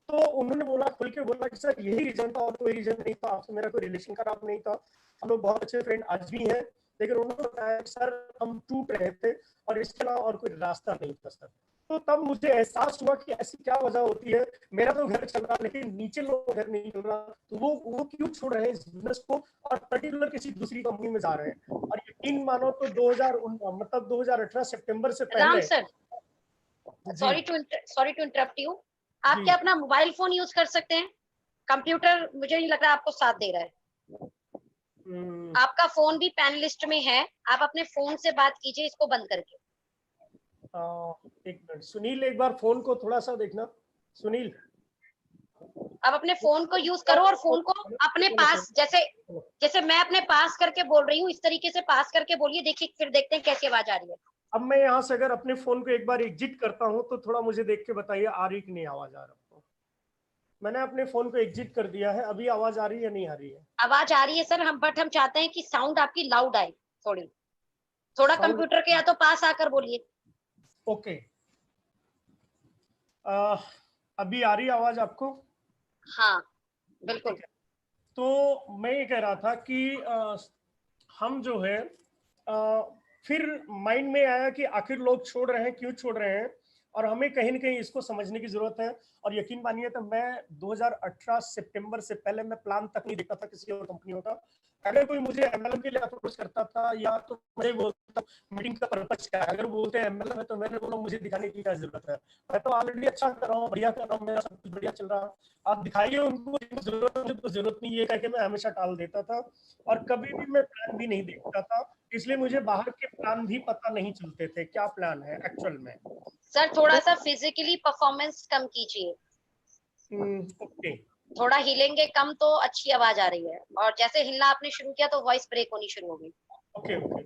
तो उन्होंने बोला, खुल के बोला कि सर यही रीजन था और कोई रीजन नहीं था, आपसे मेरा कोई रिलेशन खराब नहीं था, हम लोग बहुत अच्छे फ्रेंड आज भी हैं। लेकिन उन्होंने बताया सर हम टूट रहे थे और इसके अलावा और कोई रास्ता नहीं था सर। तो तब मुझे एहसास हुआ कि ऐसी क्या वजह होती है, मेरा तो घर चल रहा लेकिन नीचे लोग घर नहीं चल रहा, तो वो क्यों छोड़ रहे हैं इस बिजनेस को और पर्टिकुलर किसी दूसरी कंपनी में जा रहे हैं। और यकीन मानो तो 2018 सितंबर से राम पहले। सर, जी सॉरी टू इंटरप्ट यू। आप जी। क्या अपना मोबाइल फोन यूज कर सकते हैं? कंप्यूटर मुझे नहीं लग रहा आपको साथ दे रहा है। आपका फोन भी पैनलिस्ट में है, आप अपने फोन से बात कीजिए इसको बंद करके। एक मिनट सुनील, एक बार फोन को थोड़ा सा देखना। सुनील आप अपने फोन को यूज करो और फोन को अपने पास, जैसे जैसे मैं अपने पास करके बोल रही हूँ इस तरीके से पास करके बोलिए, देखिए फिर देखते हैं कैसी आवाज आ रही है। अब मैं यहाँ से अगर अपने फोन को एक बार एग्जिट करता हूँ तो थोड़ा मुझे देख के बताइए आ रही कि नहीं आवाज आ रहा है। मैंने अपने फोन को एग्जिट कर दिया है, अभी आवाज आ रही है या नहीं आ रही है? आवाज आ रही है सर, हम चाहते हैं कि साउंड आपकी लाउड आए थोड़ी। थोड़ा साउंड कंप्यूटर के या तो पास आकर बोलिए। ओके। अभी आ रही आवाज आपको? हाँ बिल्कुल। ठीक है। तो मैं ये कह रहा था कि हम जो है फिर माइंड में आया कि आखिर लोग छोड़ रहे हैं, क्यों छोड़ रहे हैं, और हमें कहीं ना कहीं इसको समझने की जरूरत है। और यकीन मानिए तो मैं 2018 सितंबर से पहले मैं प्लान तक नहीं देखता था किसी और कंपनियों का। अगर कोई मुझे एमएलएम के लिए अप्रोच करता था या तो मुझे बोलता मीटिंग का पर्पज क्या है, अगर बोलते हैं एमएलएम है तो मैंने बोला मुझे दिखाने की क्या जरूरत है, मैं तो ऑलरेडी अच्छा कर रहा हूँ, बढ़िया कर रहा हूँ, मेरा सब कुछ बढ़िया चल रहा है, आप दिखाइए उनको, जरूरत मुझे तो जरूरत नहीं है करके मैं हमेशा टाल देता था। और कभी भी मैं प्लान भी नहीं देखता था, इसलिए मुझे बाहर के प्लान भी पता नहीं चलते थे क्या प्लान है एक्चुअल में। सर थोड़ा तो सा फिजिकली परफॉर्मेंस कम कीजिए, ओके थोड़ा हिलेंगे कम तो अच्छी आवाज आ रही है, और जैसे हिलना आपने शुरू किया तो वॉइस ब्रेक होनी शुरू हो गई। Okay okay.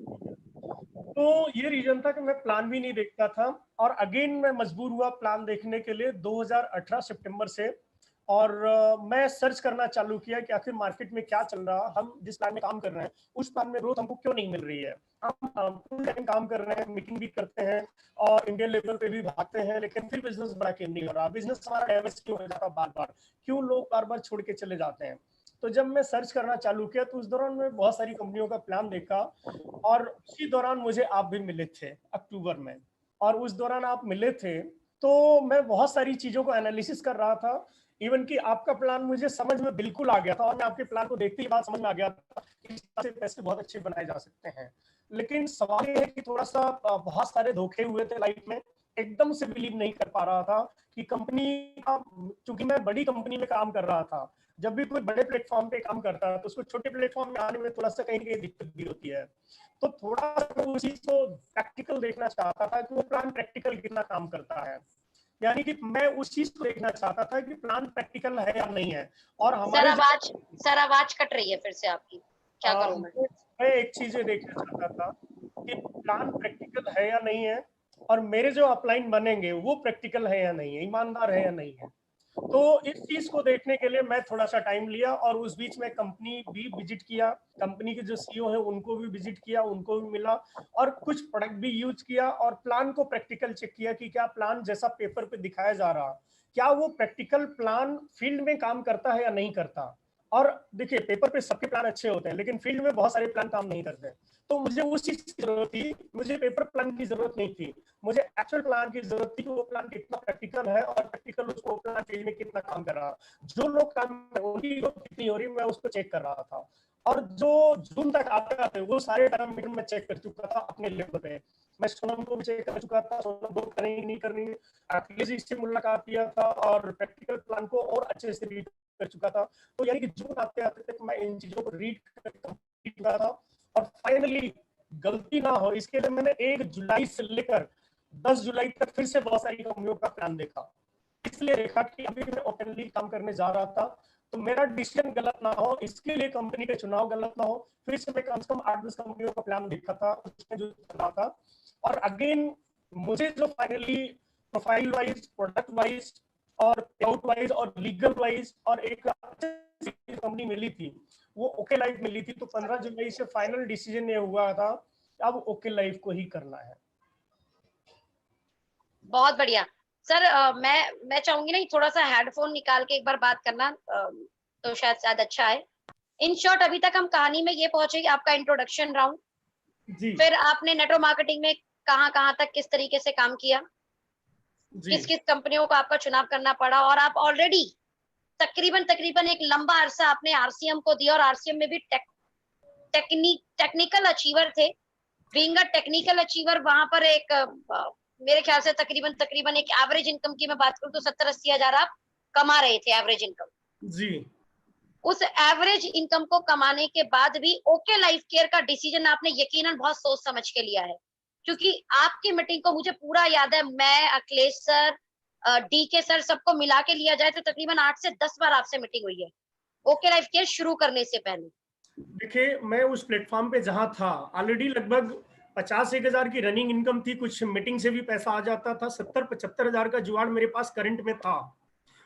तो ये रीजन था कि मैं प्लान भी नहीं देखता था, और अगेन मैं मजबूर हुआ प्लान देखने के लिए 2018 सितंबर से। और मैं सर्च करना चालू किया कि आखिर मार्केट में क्या चल रहा, हम जिस प्लान में काम कर रहे हैं उस प्लान में ग्रोथ हमको क्यों नहीं मिल रही है। हम फुल टाइम काम कर रहे हैं, मीटिंग भी करते हैं और इंडियन लेवल पे भी भागते हैं, लेकिन फिर बिजनेस बड़ा क्यों नहीं हो रहा, बिजनेस हमारा डैमेज क्यों हो जाता बार बार, क्यों लोग बार बार छोड़ के चले जाते हैं। तो जब मैं सर्च करना चालू किया तो उस दौरान मैं बहुत सारी कंपनियों का प्लान देखा, और उसी दौरान मुझे आप भी मिले थे अक्टूबर में। और उस दौरान आप मिले थे तो मैं बहुत सारी चीजों को एनालिसिस कर रहा था। इवन कि आपका प्लान मुझे समझ में बिल्कुल आ गया था, और मैं आपके प्लान को देखते ही बात समझ में आ गया था कि इस तरह से पैसे बहुत अच्छे बनाए जा सकते हैं। लेकिन सवाल ये है कि थोड़ा सा बहुत सारे धोखे हुए थे लाइफ में, एकदम से बिलीव नहीं कर पा रहा था कि कंपनी का, चूंकि मैं बड़ी कंपनी में काम कर रहा था, जब भी कोई बड़े प्लेटफॉर्म पे काम करता है तो उसको छोटे प्लेटफॉर्म में आने में थोड़ा सा कहीं ना कहीं दिक्कत भी होती है। तो थोड़ा सा उस चीज को प्रैक्टिकल देखना चाहता था कि वो प्लान प्रैक्टिकल कितना काम करता है, यानी कि मैं उस चीज को देखना चाहता था कि प्लान प्रैक्टिकल है या नहीं है। और सर हमारे आवाज सर आवाज कट रही है फिर से आपकी, क्या करूं मैं? मैं एक चीज ये देखना चाहता था कि प्लान प्रैक्टिकल है या नहीं है, और मेरे जो अपलाइन बनेंगे वो प्रैक्टिकल है या नहीं है, ईमानदार है या नहीं है। तो इस चीज को देखने के लिए मैं थोड़ा सा टाइम लिया और उस बीच में कंपनी भी विजिट किया, कंपनी के जो सीईओ है उनको भी विजिट किया, उनको भी मिला और कुछ प्रोडक्ट भी यूज किया और प्लान को प्रैक्टिकल चेक किया कि क्या प्लान जैसा पेपर पे दिखाया जा रहा, क्या वो प्रैक्टिकल प्लान फील्ड में काम करता है या नहीं करता। और देखिए पेपर पे सबके प्लान अच्छे होते हैं लेकिन फील्ड में बहुत सारे प्लान काम नहीं करते। तो मुझे उस चीज की जरूरत थी, मुझे पेपर प्लान की जरूरत नहीं थी, मुझे एक्चुअल प्लान की जरूरत थी कि वो प्लान कितना प्रैक्टिकल है और प्रैक्टिकल उसको प्लान फील्ड में कितना काम कर रहा है। जो लोग काम उनकी कितनी हो रही मैं उसको चेक कर रहा था और जो जून तक आते थे वो सारे पैरामीटर में चेक कर चुका था अपने लेवल पे। मैं सोनम को भी चेक कर चुका था, सोनम को करेंगे नहीं करनी, एटलीस्ट से मुलाकात किया था और प्रैक्टिकल प्लान को और अच्छे से रीड कर चुका था। तो यानी कि जून आते आते तक मैं इन चीजों को रीड कर था और फाइनली गलती ना हो इसके लिए मैंने 1 जुलाई से लेकर 10 जुलाई तक फिर से बहुत सारी कंपनियों का प्लान देखा। इसलिए देखा कि अभी मैं ओपनली काम करने जा रहा था तो मेरा डिसीजन गलत ना हो, इसके लिए कंपनी का चुनाव गलत ना हो, फिर से मैं कम से कम 8-10 कंपनियों का प्लान देखा था, उसमें जो चला था। और अगेन मुझे जो finally profile wise, product wise और पेआउट वाइज और लीगल वाइज और एक कंपनी मिली थी वो ओके लाइफ मिली थी। तो 15 जुलाई से फाइनल डिसीजन ये हुआ था अब ओके लाइफ को ही करना है। बहुत बढ़िया सर। मैं चाहूंगी ना थोड़ा सा हेडफोन निकाल के एक बार बात करना, तो शायद अच्छा है। इन शॉर्ट अभी तक हम कहानी में ये पहुंचे कि आपका इंट्रोडक्शन राउंड, फिर आपने नेटवर्क मार्केटिंग में कहां तक किस तरीके से काम किया, किस किस कंपनियों को आपका चुनाव करना पड़ा, और आप ऑलरेडी तकरीबन एक लंबा अरसा आपने आरसीएम को दिया और आरसीएम में भी टेक्निकल अचीवर थे। बीइंग अ टेक्निकल अचीवर वहां पर एक मेरे ख्याल से तकरीबन एक एवरेज इनकम की मैं बात करूं तो 70-80 हजार आप कमा रहे थे एवरेज इनकम जी। उस एवरेज इनकम को कमाने के बाद भी ओके लाइफ केयर का डिसीजन आपने यकीनन बहुत सोच समझ के लिया है, क्योंकि आपकी मीटिंग को मुझे पूरा याद है, मैं, अखिलेश सर, डीके सर, सबको मिला के लिया जाए तो तकरीबन 8 से 10 बार आपसे मीटिंग हुई है ओके लाइफ केयर शुरू करने से पहले। देखिए मैं उस प्लेटफॉर्म पे जहां था ऑलरेडी लगभग 50-1 हजार की रनिंग इनकम थी, कुछ मीटिंग से भी पैसा आ जाता था, 70-75 हजार का जुगाड़ मेरे पास करंट में था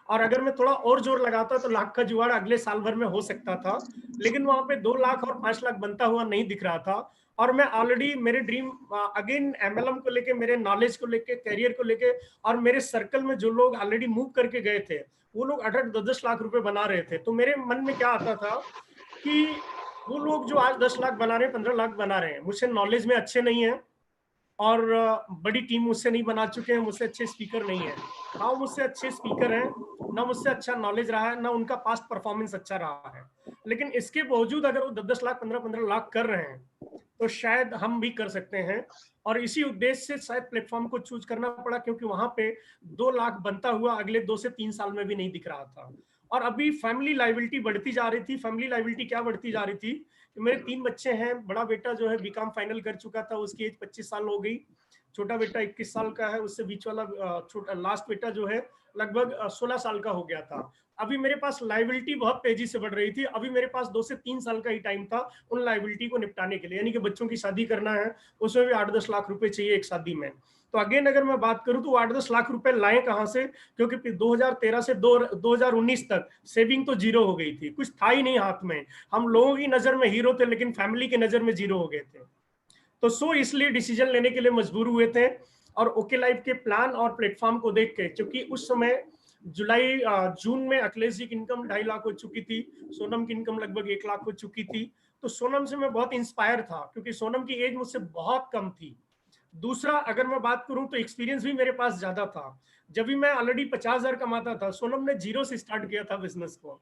और अगर मैं थोड़ा और जोर लगाता तो लाख का जुगाड़ अगले साल भर में हो सकता था। लेकिन वहां पे 2 लाख और 5 लाख बनता हुआ नहीं दिख रहा था और मैं ऑलरेडी मेरे ड्रीम अगेन एमएलएम को लेके, मेरे नॉलेज को लेके, करियर को लेके और मेरे सर्कल में जो लोग ऑलरेडी मूव करके गए थे वो लोग 8-10 लाख रुपए बना रहे थे। तो मेरे मन में क्या आता था कि वो लोग जो आज 10 लाख बना रहे हैं, 15 लाख बना रहे हैं, मुझसे नॉलेज में अच्छे नहीं है और बड़ी टीम मुझसे नहीं बना चुके हैं, मुझसे अच्छे स्पीकर नहीं है। हाँ मुझसे अच्छे स्पीकर हैं, ना मुझसे अच्छा नॉलेज रहा है, ना उनका पास्ट परफॉर्मेंस अच्छा रहा है, लेकिन इसके बावजूद अगर वो 10-10 लाख 15-15 लाख कर रहे हैं तो शायद हम भी कर सकते हैं। और इसी उद्देश्य से शायद प्लेटफॉर्म को चूज करना पड़ा क्योंकि वहां पे 2 लाख बनता हुआ अगले 2 से 3 साल में भी नहीं दिख रहा था। और अभी फैमिली लाइबिलिटी बढ़ती जा रही थी। फैमिली लाइबिलिटी क्या बढ़ती जा रही थी, मेरे 3 बच्चे हैं, बड़ा बेटा जो है बीकॉम फाइनल कर चुका था, उसकी एज 25 साल हो गई, छोटा बेटा 21 साल का है, उससे बीच वाला छोटा लास्ट बेटा जो है लगभग 16 साल का हो गया था। अभी मेरे पास लाइबिलिटी बहुत तेजी से बढ़ रही थी, अभी मेरे पास 2 से 3 साल का ही टाइम था उन लाइबिलिटी को निपटाने के लिए, यानी कि बच्चों की शादी करना है, उसमें भी 8-10 लाख रुपए चाहिए एक शादी में। तो अगेन अगर मैं बात करूं तो 8-10 लाख रुपए लाए कहां से, क्योंकि 2013 से 2019 तक सेविंग तो जीरो हो गई थी, कुछ था ही नहीं हाथ में। हम लोगों की नजर में हीरो थे लेकिन फैमिली की नजर में जीरो हो गए थे। तो इसलिए डिसीजन लेने के लिए मजबूर हुए थे और ओके लाइफ के प्लान और प्लेटफॉर्म को देख के, क्योंकि उस समय जून में अखिलेश जी की इनकम 2.5 लाख हो चुकी थी, सोनम की इनकम लगभग 1 लाख हो चुकी थी। तो सोनम से मैं बहुत इंस्पायर था क्योंकि सोनम की एज मुझसे बहुत कम थी। दूसरा अगर मैं बात करूं तो एक्सपीरियंस भी मेरे पास ज्यादा था। जब भी मैं ऑलरेडी 50 हजार कमाता था, सोनम ने जीरो से स्टार्ट किया था बिजनेस को।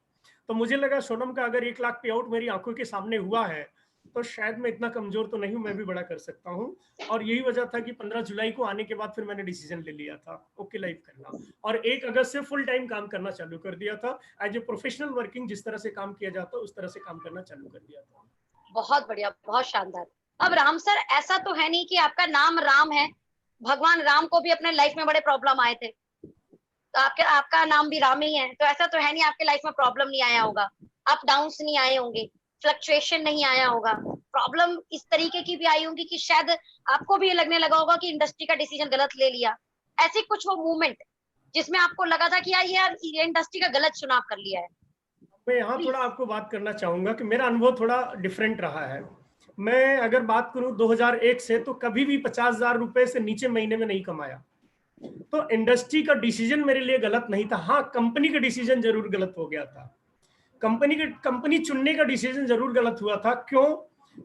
तो मुझे लगा सोनम का अगर 1 लाख पे आउट मेरी आंखों के सामने हुआ है तो शायद मैं इतना कमजोर तो नहीं हूं, मैं भी बड़ा कर सकता हूं। और यही वजह था कि 15 जुलाई को आने के बाद फिर मैंने डिसीजन ले लिया था ओके लाइफ करना और 1 अगस्त से फुल टाइम काम करना चालू कर दिया था। एज ए प्रोफेशनल वर्किंग जिस तरह से काम किया जाता उस तरह से काम करना चालू कर दिया था। बहुत बढ़िया, बहुत शानदार। अब राम सर, ऐसा तो है नहीं कि आपका नाम राम है, भगवान राम को भी अपने लाइफ में बड़े प्रॉब्लम आए थे, तो आपका नाम भी राम ही है, तो ऐसा तो है नहीं आपके लाइफ में प्रॉब्लम नहीं आया होगा, अप डाउन्स नहीं आए होंगे, फ्लक्चुएशन नहीं आया होगा, प्रॉब्लम इस तरीके की भी आई होंगी कि शायद आपको भी ये लगने लगा होगा कि इंडस्ट्री का डिसीजन गलत ले लिया, ऐसे कुछ वो मूवमेंट जिसमें आपको लगा था कि यार ये इंडस्ट्री का गलत चुनाव कर लिया है? मैं यहाँ थोड़ा आपको बात करना चाहूंगा कि मेरा अनुभव थोड़ा डिफरेंट रहा है। मैं अगर बात करूं 2001 से, तो कभी भी 50,000 रुपए से नीचे महीने में नहीं कमाया। तो इंडस्ट्री का डिसीजन मेरे लिए गलत नहीं था। हाँ, कंपनी का डिसीजन जरूर गलत हो गया था। कंपनी चुनने का डिसीजन जरूर गलत हुआ था। क्यों?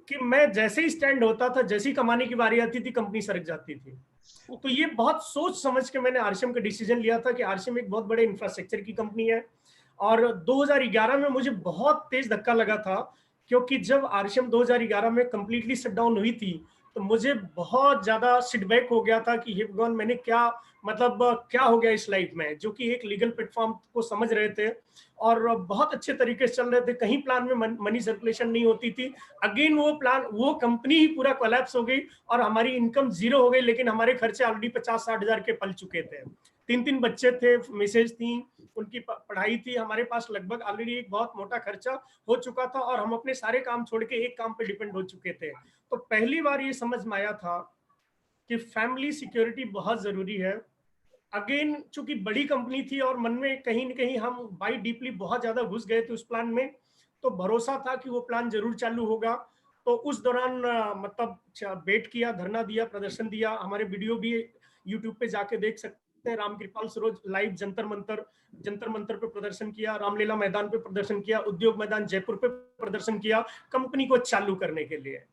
कि मैं जैसे ही स्टैंड होता था, जैसे ही कमाने की बारी आती थी, कंपनी सरक जाती थी। तो ये बहुत सोच समझ के मैंने आरसीएम का डिसीजन लिया था कि आरसीएम एक बहुत बड़े इंफ्रास्ट्रक्चर की कंपनी है। और 2011 में मुझे बहुत तेज धक्का लगा था, क्योंकि जब आरसीएम 2011 में कंप्लीटली शट डाउन हुई थी, तो मुझे बहुत ज्यादा सिटबैक हो गया था कि हे भगवान, मैंने क्या मतलब क्या हो गया इस लाइफ में। जो कि एक लीगल प्लेटफॉर्म को समझ रहे थे और बहुत अच्छे तरीके से चल रहे थे, कहीं प्लान में मनी सर्कुलेशन नहीं होती थी। अगेन वो कंपनी ही पूरा कोलैप्स हो गई और हमारी इनकम जीरो हो गई। लेकिन हमारे खर्चे ऑलरेडी 50-60 हजार के पल चुके थे। 3 बच्चे थे, मिसेज थी, उनकी पढ़ाई थी, हमारे पास लगभग ऑलरेडी एक बहुत मोटा खर्चा हो चुका था और हम अपने सारे काम छोड़ के एक काम पे डिपेंड हो चुके थे। तो पहली बार ये समझ में आया था कि फैमिली सिक्योरिटी बहुत जरूरी है। अगेन, चूंकि बड़ी कंपनी थी और मन में कहीं न कहीं हम बाई डीपली बहुत ज्यादा घुस गए थे उस प्लान में, तो भरोसा था कि वो प्लान जरूर चालू होगा। तो उस दौरान मतलब वेट किया, धरना दिया, प्रदर्शन दिया। हमारे वीडियो भी यूट्यूब पे जाके देख सकते हैं। रामकृपाल सरोज लाइव जंतर मंतर पे प्रदर्शन किया, रामलीला मैदान पे प्रदर्शन किया, उद्योग मैदान जयपुर पे प्रदर्शन किया कंपनी को चालू करने के लिए।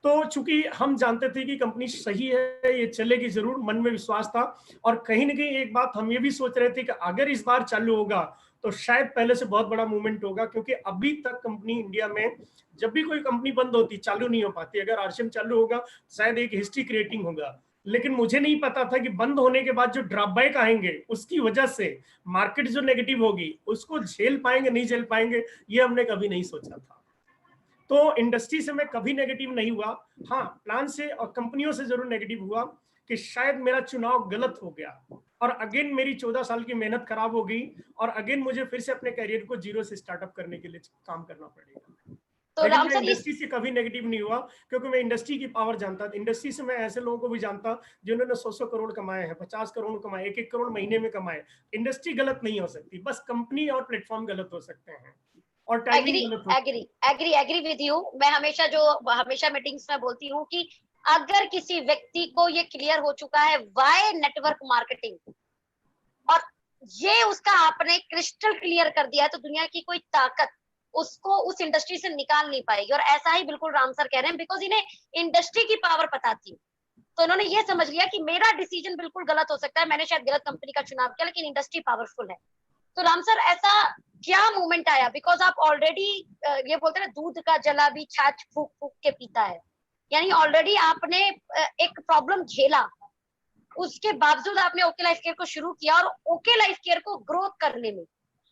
तो चूंकि हम जानते थे कि कंपनी सही है, ये चलेगी जरूर, मन में विश्वास था। और कहीं ना कहीं एक बात हम ये भी सोच रहे थे कि अगर इस बार चालू होगा तो शायद पहले से बहुत बड़ा मूवमेंट होगा, क्योंकि अभी तक कंपनी इंडिया में जब भी कोई कंपनी बंद होती, चालू नहीं हो पाती। अगर आरसीएम चालू होगा शायद एक हिस्ट्री क्रिएटिंग होगा। लेकिन मुझे नहीं पता था कि बंद होने के बाद जो ड्रॉबैक आएंगे उसकी वजह से मार्केट जो नेगेटिव होगी उसको झेल पाएंगे नहीं झेल पाएंगे, ये हमने कभी नहीं सोचा था। तो इंडस्ट्री से मैं कभी नेगेटिव नहीं हुआ। हाँ, प्लान से और कंपनियों से जरूर नेगेटिव हुआ कि शायद मेरा चुनाव गलत हो गया और अगेन मेरी 14 साल की मेहनत खराब हो गई और अगेन मुझे फिर से अपने करियर को जीरो से स्टार्टअप करने के लिए काम करना पड़ेगा। तो लेकिन राम मैं सर इंडस्ट्री से कभी नेगेटिव नहीं हुआ, क्योंकि मैं इंडस्ट्री की पावर जानता था। इंडस्ट्री से मैं ऐसे लोगों को भी जानता जिन्होंने 100 करोड़ कमाए हैं, 50 करोड़ कमाए, 1-1 करोड़ महीने में कमाए। इंडस्ट्री गलत नहीं हो सकती, बस कंपनी और प्लेटफॉर्म गलत हो सकते हैं और टाइमिंग एग्री गलत हो। Agree agree agree with you. मैं हमेशा मीटिंग्स में बोलती हूँ कि अगर किसी व्यक्ति को ये क्लियर हो चुका है वाई नेटवर्क मार्केटिंग, और ये उसका आपने क्रिस्टल क्लियर कर दिया है, तो दुनिया की कोई ताकत उसको उस इंडस्ट्री से निकाल नहीं पाएगी। और ऐसा ही बिल्कुल राम सर कह रहे हैं, बिकॉज इन्हें इंडस्ट्री की पावर पता थी। तो इन्होंने ये समझ लिया कि मेरा डिसीजन बिल्कुल गलत हो सकता है, मैंने शायद गलत कंपनी का चुनाव किया, लेकिन इंडस्ट्री पावरफुल है। तो राम सर, ऐसा क्या मोमेंट आया, बिकॉज आप ऑलरेडी ये बोलते हैं दूध का जला भी छाछ फूक फूक के पीता है, यानी ऑलरेडी आपने एक प्रॉब्लम झेला, उसके बावजूद आपने ओके लाइफ केयर को शुरू किया और ओके लाइफ केयर को ग्रोथ करने में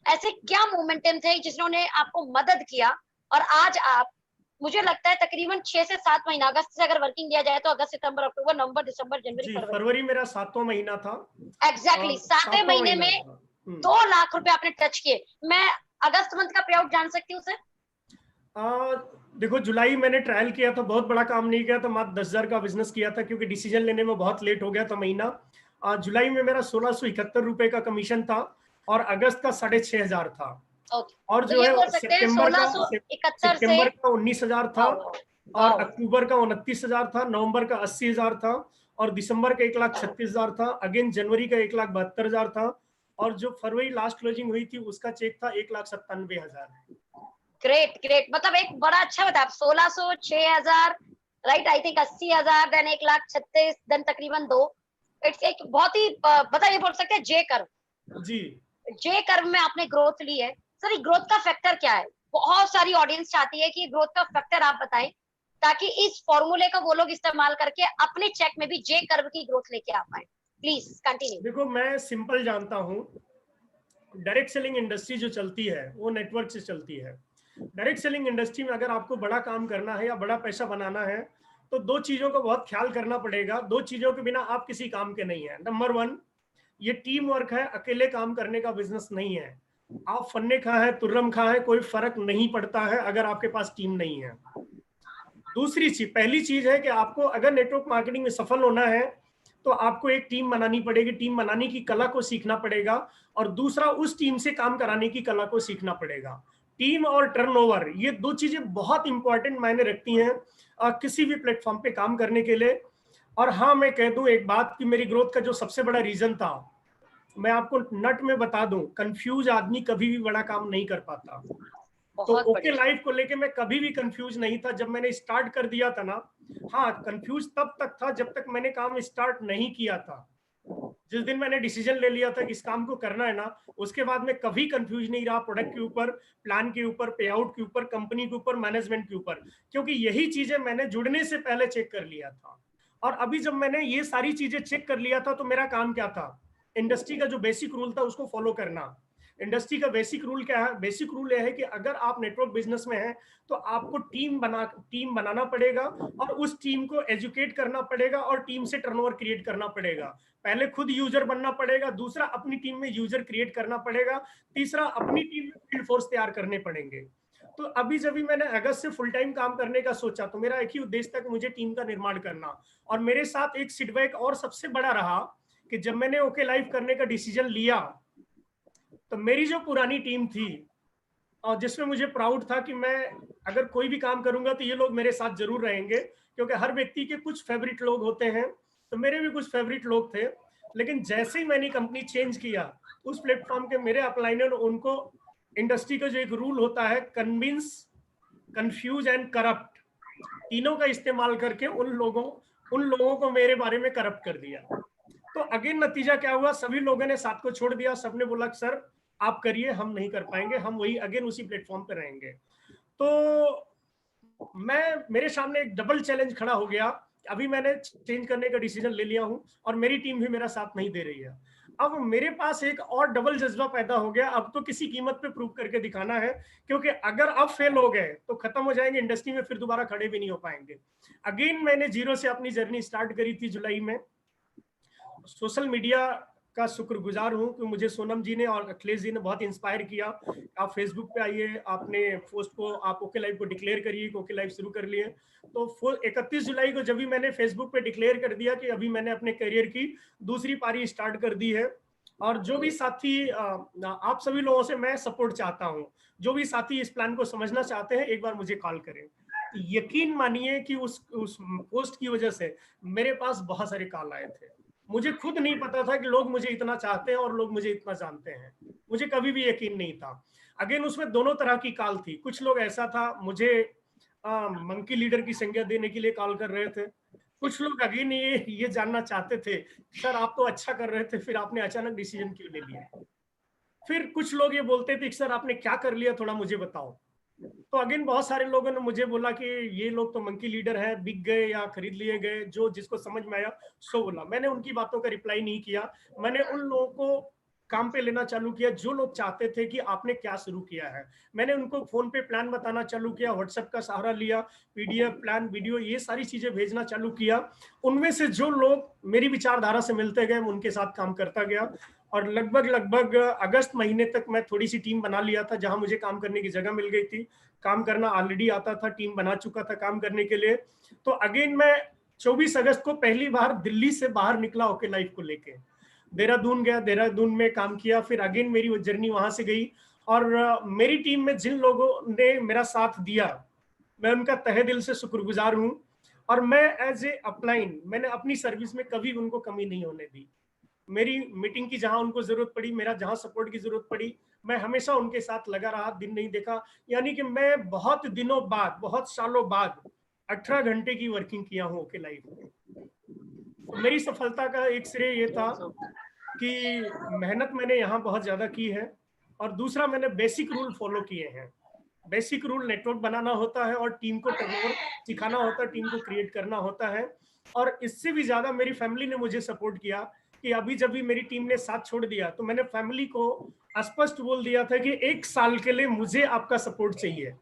ऐसे क्या मोमेंटम थे जिन्होंने आपको मदद किया, और आज आप, मुझे लगता है तकरीबन 6 से 7 महीना, अगस्त से अगर वर्किंग लिया जाए तो अगस्त, सितंबर, अक्टूबर, नवंबर, दिसंबर, जनवरी, फरवरी मेरा 7वां महीना था। एग्जैक्टली 7वें महीने में 2 लाख रुपए आपने टच किए। मैं अगस्त मंथ का पे आउट जान सकती हूँ सर? देखो, जुलाई मैंने ट्रायल किया था, बहुत बड़ा काम नहीं किया था, मात्र 10,000 का बिजनेस किया था, क्योंकि डिसीजन लेने में बहुत लेट हो गया था महीना। जुलाई में मेरा 1671 रुपए का कमीशन था और अगस्त का 6,500 था। और तो जो है सितंबर का 19,000 था और अक्टूबर का 29,000 था, नवंबर का 80,000 था और दिसंबर का 1,36,000 था। अगेन जनवरी का 1,72,000 था और जो फरवरी लास्ट क्लोजिंग हुई थी उसका चेक था 1,97,000। ग्रेट ग्रेट, मतलब एक बड़ा अच्छा बताया। 1600, 6,000, right, I think 80,000, then 1,36,000, then तकरीबन 2। इट्स एक बहुत ही बताइए, बोल सकते हैं जे कर्व जी, जे कर्व में आपने ग्रोथ ली है। सर, ग्रोथ का फैक्टर क्या है? बहुत सारी ऑडियंस चाहती है कि ग्रोथ का फैक्टर आप बताएं, ताकि इस फॉर्मूले का वो लोग इस्तेमाल करके अपने चेक में भी जे कर्व की ग्रोथ लेके आ पाए। Please continue. देखो, मैं सिंपल जानता हूँ, डायरेक्ट सेलिंग इंडस्ट्री जो चलती है वो नेटवर्क से चलती है। डायरेक्ट सेलिंग इंडस्ट्री में अगर आपको बड़ा काम करना है या बड़ा पैसा बनाना है तो 2 चीजों का बहुत ख्याल करना पड़ेगा। 2 चीजों के बिना आप किसी काम के नहीं है। नंबर 1, ये टीम वर्क है, अकेले काम करने का बिजनेस नहीं है। आप फन्ने खा है, तुर्रम खा है, कोई फर्क नहीं पड़ता है अगर आपके पास टीम नहीं है। दूसरी चीज, पहली चीज है कि आपको अगर नेटवर्क मार्केटिंग में सफल होना है तो आपको एक टीम बनानी पड़ेगी, टीम बनाने की कला को सीखना पड़ेगा, और दूसरा उस टीम से काम कराने की कला को सीखना पड़ेगा। टीम और टर्नओवर, ये दो चीजें बहुत इंपॉर्टेंट मायने रखती हैं किसी भी प्लेटफॉर्म पे काम करने के लिए। और हाँ, मैं कह दूं एक बात कि मेरी ग्रोथ का जो सबसे बड़ा रीजन था, मैं आपको नट में बता दूं, कंफ्यूज आदमी कभी भी बड़ा काम नहीं कर पाता। तो बहुत ओके बढ़िया। लाइफ को लेके मैं कभी भी कंफ्यूज नहीं था जब मैंने स्टार्ट कर दिया था ना। हाँ, कंफ्यूज तब तक था जब तक मैंने काम स्टार्ट नहीं किया था। जिस दिन मैंने डिसीजन ले लिया था कि इस काम को करना है ना, उसके बाद मैं कभी कंफ्यूज नहीं रहा प्रोडक्ट के ऊपर, प्लान के ऊपर, पे आउट के ऊपर, कंपनी के ऊपर, मैनेजमेंट के ऊपर, क्योंकि यही चीजें मैंने जुड़ने से पहले चेक कर लिया था। और अभी जब मैंने ये सारी चीजें चेक कर लिया था तो मेरा काम क्या था, इंडस्ट्री का जो बेसिक रूल था उसको फॉलो करना। इंडस्ट्री का बेसिक रूल क्या है? बेसिक रूल यह है कि अगर आप नेटवर्क बिजनेस में हैं तो आपको टीम बनाना पड़ेगा, और उस टीम को एजुकेट करना पड़ेगा, और टीम से टर्नओवर क्रिएट करना पड़ेगा। पहले खुद यूजर बनना पड़ेगा, दूसरा अपनी टीम में यूजर क्रिएट करना पड़ेगा, तीसरा अपनी टीम में फील्ड फोर्स तैयार करने पड़ेंगे। तो अभी जब भी मैंने अगस्त से फुल टाइम काम करने का सोचा तो मेरा एक ही उद्देश्य था कि मुझे टीम का निर्माण करना। और मेरे साथ एक सीटबैक और सबसे बड़ा रहा कि जब मैंने ओके लाइफ करने का डिसीजन लिया तो मेरी जो पुरानी टीम थी, और जिसमें मुझे प्राउड था कि मैं अगर कोई भी काम करूंगा तो ये लोग मेरे साथ जरूर रहेंगे, क्योंकि हर व्यक्ति के कुछ फेवरेट लोग होते हैं, तो मेरे भी कुछ फेवरेट लोग थे। लेकिन जैसे ही मैंने कंपनी चेंज किया, उस प्लेटफॉर्म के मेरे अपलाइनर उनको इंडस्ट्री का जो एक रूल होता है, कन्विंस, कंफ्यूज एंड करप्ट, तीनों का इस्तेमाल करके उन लोगों को मेरे बारे में करप्ट कर दिया। तो अगेन नतीजा क्या हुआ, सभी लोगों ने साथ को छोड़ दिया, सबने बोला सर आप करिए, हम नहीं कर पाएंगे, हम वही अगेन उसी प्लेटफॉर्म पे रहेंगे। तो मेरे सामने एक डबल चैलेंज खड़ा हो गया। अभी मैंने चेंज करने का डिसीजन ले लिया हूं और मेरी टीम भी मेरा साथ नहीं दे रही है। अब मेरे पास एक और डबल जज्बा पैदा हो गया, अब तो किसी कीमत पे प्रूव करके दिखाना है, क्योंकि अगर अब फेल हो गए तो खत्म हो जाएंगे इंडस्ट्री में, फिर दोबारा खड़े भी नहीं हो पाएंगे। अगेन मैंने जीरो से अपनी जर्नी स्टार्ट करी थी जुलाई में। सोशल मीडिया का शुक्रगुजार हूं कि मुझे सोनम जी ने और अखिलेश जी ने बहुत इंस्पायर किया। आप फेसबुक पे आइए, आपने पोस्ट को, आप ओके लाइफ को डिक्लेयर करिए कि ओके लाइफ शुरू कर लिए। तो 31 जुलाई को जब भी मैंने फेसबुक पे डिक्लेयर कर दिया कि अभी मैंने अपने करियर की दूसरी पारी स्टार्ट कर दी है, और जो भी साथी, आप सभी लोगों से मैं सपोर्ट चाहता हूं, जो भी साथी इस प्लान को समझना चाहते हैं एक बार मुझे कॉल करें। यकीन मानिए कि उस पोस्ट की वजह से मेरे पास बहुत सारे कॉल आए थे। मुझे खुद नहीं पता था कि लोग मुझे इतना चाहते हैं और लोग मुझे इतना जानते हैं, मुझे कभी भी यकीन नहीं था। अगेन उसमें दोनों तरह की कॉल थी। कुछ लोग ऐसा था मुझे मंकी लीडर की संज्ञा देने के लिए कॉल कर रहे थे। कुछ लोग अगेन ये जानना चाहते थे सर आप तो अच्छा कर रहे थे, फिर आपने अचानक डिसीजन क्यों ले लिया। फिर कुछ लोग ये बोलते थे सर आपने क्या कर लिया, थोड़ा मुझे बताओ। तो अगेन बहुत सारे लोगों ने मुझे बोला कि ये लोग तो मंकी लीडर है, बिक गए या खरीद लिए गए, जो जिसको समझ में आया सो बोला। मैंने उनकी बातों का रिप्लाई नहीं किया। मैंने उन लोगों को काम पे लेना चालू किया जो लोग चाहते थे कि आपने क्या शुरू किया है। मैंने उनको फोन पे प्लान बताना चालू किया, व्हाट्सएप का सहारा लिया, पीडीएफ, प्लान, वीडियो, ये सारी चीजें भेजना चालू किया। उनमें से जो लोग मेरी विचारधारा से मिलते गए उनके साथ काम करता गया, और लगभग अगस्त महीने तक मैं थोड़ी सी टीम बना लिया था, जहां मुझे काम करने की जगह मिल गई थी, काम करना ऑलरेडी आता था, टीम बना चुका था काम करने के लिए। तो अगेन मैं 24 अगस्त को पहली बार दिल्ली से बाहर निकला ओके लाइफ को लेके, देहरादून गया, देहरादून में काम किया। फिर अगेन मेरी वो जर्नी वहां से गई, और मेरी टीम में जिन लोगों ने मेरा साथ दिया मैं उनका तहे दिल से शुक्रगुजार हूं। और मैं एज ए अपलाइन, मैंने अपनी सर्विस में कभी उनको कमी नहीं होने दी। मेरी मीटिंग की जहां उनको जरूरत पड़ी, मेरा जहां सपोर्ट की जरूरत पड़ी, मैं हमेशा उनके साथ लगा रहा, दिन नहीं देखा। यानी कि मैं बहुत दिनों बाद, बहुत सालों बाद 18 घंटे की वर्किंग किया हूं ओके लाइफ में। तो मेरी सफलता का एक श्रेय ये था कि मेहनत मैंने यहाँ बहुत ज्यादा की है, और दूसरा मैंने बेसिक रूल फॉलो किए हैं। बेसिक रूल नेटवर्क बनाना होता है और टीम को टर्नओवर सिखाना होता है, टीम को क्रिएट करना होता है। और इससे भी ज्यादा मेरी फैमिली ने मुझे सपोर्ट किया कि अभी जब भी मेरी टीम ने साथ छोड़ दिया तो मैंने फैमिली को स्पष्ट बोल दिया था कि 1 साल के लिए मुझे आपका सपोर्ट चाहिए।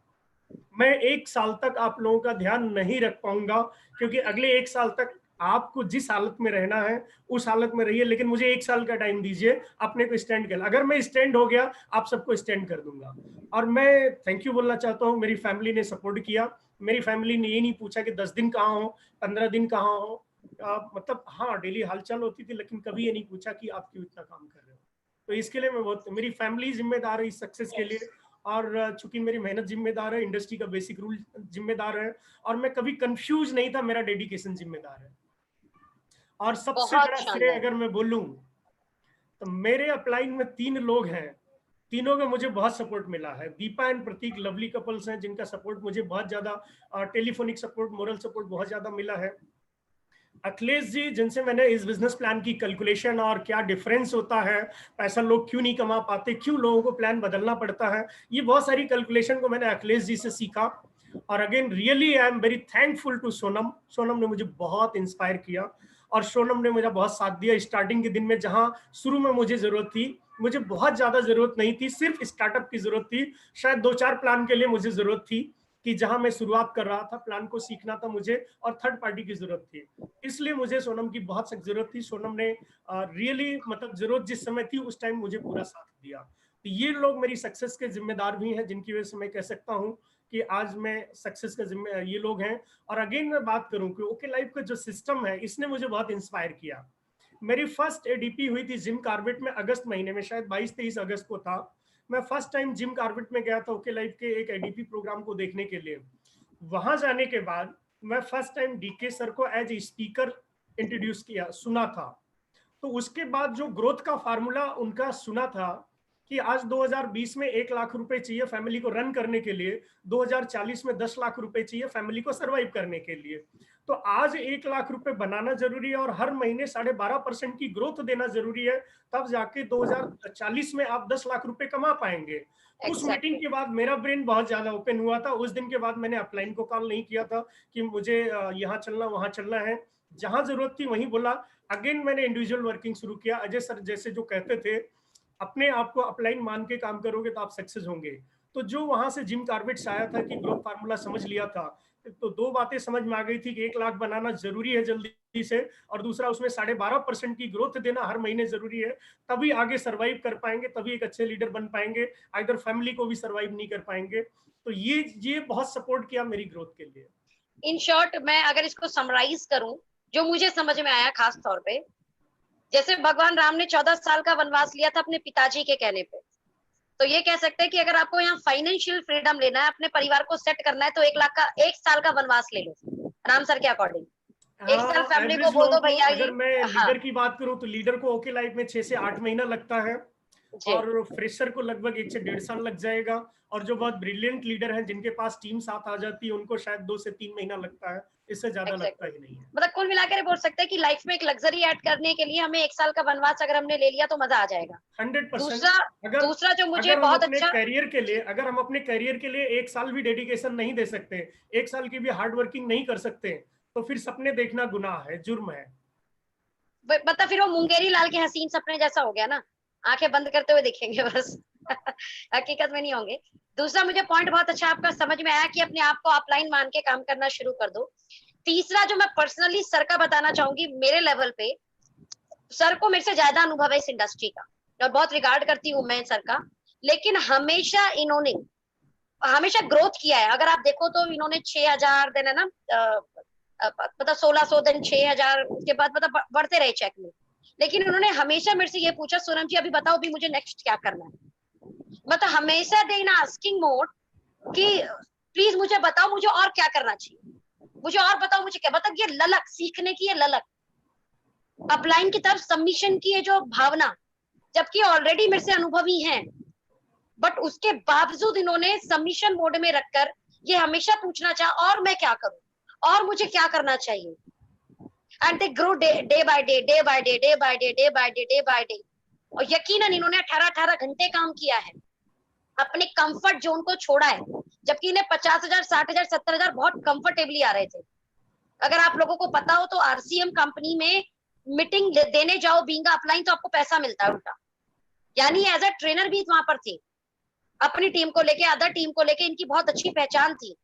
मैं 1 साल तक आप लोगों का ध्यान नहीं रख पाऊंगा, क्योंकि अगले 1 साल तक आपको जिस हालत में रहना है उस हालत में रहिए, लेकिन मुझे 1 साल का टाइम दीजिए अपने को स्टैंड कर। अगर मैं स्टैंड हो गया, आप सबको स्टैंड कर दूंगा। और मैं थैंक यू बोलना चाहता हूँ, मेरी फैमिली ने सपोर्ट किया। मेरी फैमिली ने ये नहीं पूछा कि 10 दिन कहाँ हो, 15 दिन कहाँ हो। मतलब हाँ, डेली हालचाल होती थी, लेकिन कभी ये नहीं पूछा कि आप क्यों इतना काम कर रहे हो। तो इसके लिए मैं बहुत, मेरी फैमिली जिम्मेदार है इस सक्सेस के लिए, और चूंकि मेरी मेहनत जिम्मेदार है, इंडस्ट्री का बेसिक रूल जिम्मेदार है, और मैं कभी कंफ्यूज नहीं था, मेरा डेडिकेशन जिम्मेदार है। और सबसे बहुत बड़ा श्रेय शानदार। अगर मैं बोलूं, तो मेरे अपलाइन में 3 लोग हैं, तीनों का मुझे बहुत सपोर्ट मिला है। Deepa and Prateek lovely couples हैं, जिनका सपोर्ट मुझे बहुत ज्यादा, टेलीफोनिक सपोर्ट, मोरल सपोर्ट बहुत ज्यादा मिला है। अखिलेश जी, जिनसे मैंने इस बिजनेस प्लान की कैलकुलेशन और क्या डिफरेंस होता है, पैसा लोग क्यों नहीं कमा पाते, क्यों लोगों को प्लान बदलना पड़ता है, ये बहुत सारी कैलकुलेशन को मैंने अखिलेश जी से सीखा। और again really I am very thankful to Sonam. Sonam ने मुझे बहुत इंस्पायर किया, और सोनम ने मुझे बहुत साथ दिया स्टार्टिंग के दिन में, जहां शुरू में मुझे जरूरत थी, मुझे बहुत ज्यादा जरूरत नहीं थी, सिर्फ स्टार्टअप की जरूरत थी। शायद 2-4 प्लान के लिए मुझे जरूरत थी, कि जहां मैं शुरुआत कर रहा था, प्लान को सीखना था मुझे, और थर्ड पार्टी की जरूरत थी। इसलिए मुझे सोनम की बहुत सख्त जरूरत थी। सोनम ने रियली मतलब जरूरत जिस समय थी उस टाइम मुझे पूरा साथ दिया। तो ये लोग मेरी सक्सेस के जिम्मेदार भी हैं, जिनकी वजह से मैं कह सकता हूँ कि आज मैं सक्सेस का जिम्मे ये लोग हैं। और अगेन मैं बात करूं कि ओके लाइफ का जो सिस्टम है, इसने मुझे बहुत इंस्पायर किया। मेरी फर्स्ट एडीपी हुई थी जिम कार्बेट में अगस्त महीने में, शायद 22-23 अगस्त को था। मैं फर्स्ट टाइम जिम कार्बेट में गया था ओके लाइफ के एक एडीपी प्रोग्राम को देखने के लिए। वहां जाने के बाद मैं फर्स्ट टाइम डीके सर को एज ए स्पीकर इंट्रोड्यूस किया, सुना था। तो उसके बाद जो ग्रोथ का फार्मूला उनका सुना था, कि आज 2020 में 1 लाख रुपए चाहिए फैमिली को रन करने के लिए, 2040 में 10 लाख रुपए चाहिए फैमिली को सरवाइव करने के लिए। तो आज 1 लाख रुपए बनाना जरूरी है, और हर महीने 12.5% की ग्रोथ देना जरूरी है, तब जाके 2040 में आप 10 लाख रुपए कमा पाएंगे। उस मीटिंग एग्जैक्टली। के बाद मेरा ब्रेन बहुत ज्यादा ओपन हुआ था। उस दिन के बाद मैंने अपलाइन को कॉल नहीं किया था कि मुझे यहाँ चलना वहां चलना है, जहां जरूरत थी वहीं बोला। अगेन मैंने इंडिविजुअल वर्किंग शुरू किया। अजय सर जैसे जो कहते थे, अपने आप को अपलाइन मान के काम करोगे तो आप सक्सेस होंगे। तो जो वहां से जिम कार्बेट से आया था, कि ग्रोथ फार्मूला समझ लिया था, तो 2 बातें समझ में आ गई थी कि 1 लाख बनाना जरूरी है जल्दी से, और दूसरा उसमें 12.5% की ग्रोथ देना हर महीने जरूरी है। तभी आगे सर्वाइव कर पाएंगे, तभी एक अच्छे लीडर बन पाएंगे, अगर फैमिली को भी सर्वाइव नहीं कर पाएंगे। तो ये बहुत सपोर्ट किया मेरी ग्रोथ के लिए। इन शॉर्ट मैं अगर इसको समराइज करूं, जो मुझे समझ में आया खास तौर पे, जैसे भगवान राम ने 14 साल का वनवास लिया था अपने पिताजी के कहने पे, तो ये कह सकते हैं कि अगर आपको यहाँ फाइनेंशियल फ्रीडम लेना है, अपने परिवार को सेट करना है, तो 1 लाख का 1 साल का वनवास ले लो राम सर के अकॉर्डिंग। 1 साल फैमिली को एवरेज बोल लोगों दो को, भैया अगर ये। मैं हाँ लीडर की बात करूं, तो लीडर को ओके लाइफ में 6 से 8 महीना लगता है, जी। और फ्रेशर को लगभग 1 से 1.5 साल लग जाएगा। और जो बहुत ब्रिलियंट लीडर हैं, जिनके पास टीम साथ आ जाती है, उनको शायद 2 से 3 महीना लगता है, इससे ज्यादा लगता एग्जैक्टली। ही नहीं है। मतलब कुल मिलाकर बोल सकते हैं कि लाइफ में एक लग्जरी ऐड करने के लिए हमें 1 साल का वनवास अगर हमने ले लिया तो मजा आ जाएगा। 100%। दूसरा, अगर दूसरा जो मुझे अगर हम बहुत अपने अच्छा। करियर के लिए, जी। अगर हम अपने करियर के लिए 1 साल भी डेडिकेशन नहीं दे सकते, 1 साल की भी हार्ड वर्किंग नहीं कर सकते, तो फिर सपने देखना गुनाह है, जुर्म है। मतलब फिर वो मुंगेरी लाल के हसीन सपने जैसा हो गया ना, आंखें बंद करते हुए दिखेंगे बस। हकीकत में नहीं होंगे। दूसरा मुझे पॉइंट बहुत अच्छा आपका समझ में आया कि अपने आप को अपलाइन मान के काम करना शुरू कर दो। तीसरा जो मैं पर्सनली सर का बताना चाहूंगी, मेरे लेवल पे सर को मेरे से ज्यादा अनुभव है इस इंडस्ट्री का, और बहुत रिगार्ड करती हूँ मैं सर का। लेकिन हमेशा इन्होंने हमेशा ग्रोथ किया है। अगर आप देखो तो इन्होंने 6,000 दिन है ना, मतलब 1,600 दिन 6,000, उसके बाद मतलब बढ़ते रहे चेक में। लेकिन उन्होंने हमेशा मेरे से ये पूछा, सोनम जी अभी बताओ भी मुझे नेक्स्ट क्या करना है। मतलब हमेशा दे इन आस्किंग मोड कि प्लीज मुझे बताओ मुझे और क्या करना चाहिए, मुझे और बताओ मुझे क्या, मतलब ये ललक सीखने की, ये ललक अपलाइन की तरफ सबमिशन की है जो भावना, जबकि ऑलरेडी मेरे से अनुभवी हैं, बट उसके बावजूद इन्होंने सबमिशन मोड में रखकर ये हमेशा पूछना चाहा और मैं क्या करूं और मुझे क्या करना चाहिए। And they grow day by day, day by day, day by day, day by day, day by day. और यकीनन इन्होंने 18-18 घंटे काम किया है, अपने कंफर्ट जोन को छोड़ा है, जबकि इन्हें 50,000, 60,000, 70,000 बहुत कंफर्टेबली आ रहे थे। अगर आप लोगों को पता हो तो आरसीएम कंपनी में मीटिंग देने जाओ बीइंग अपलाइन तो आपको पैसा मिलता है उल्टा। यानी एज अ ट्रेनर भी वहां पर थी, अपनी टीम को लेके, अदर टीम को लेके इनकी बहुत अच्छी पहचान थी।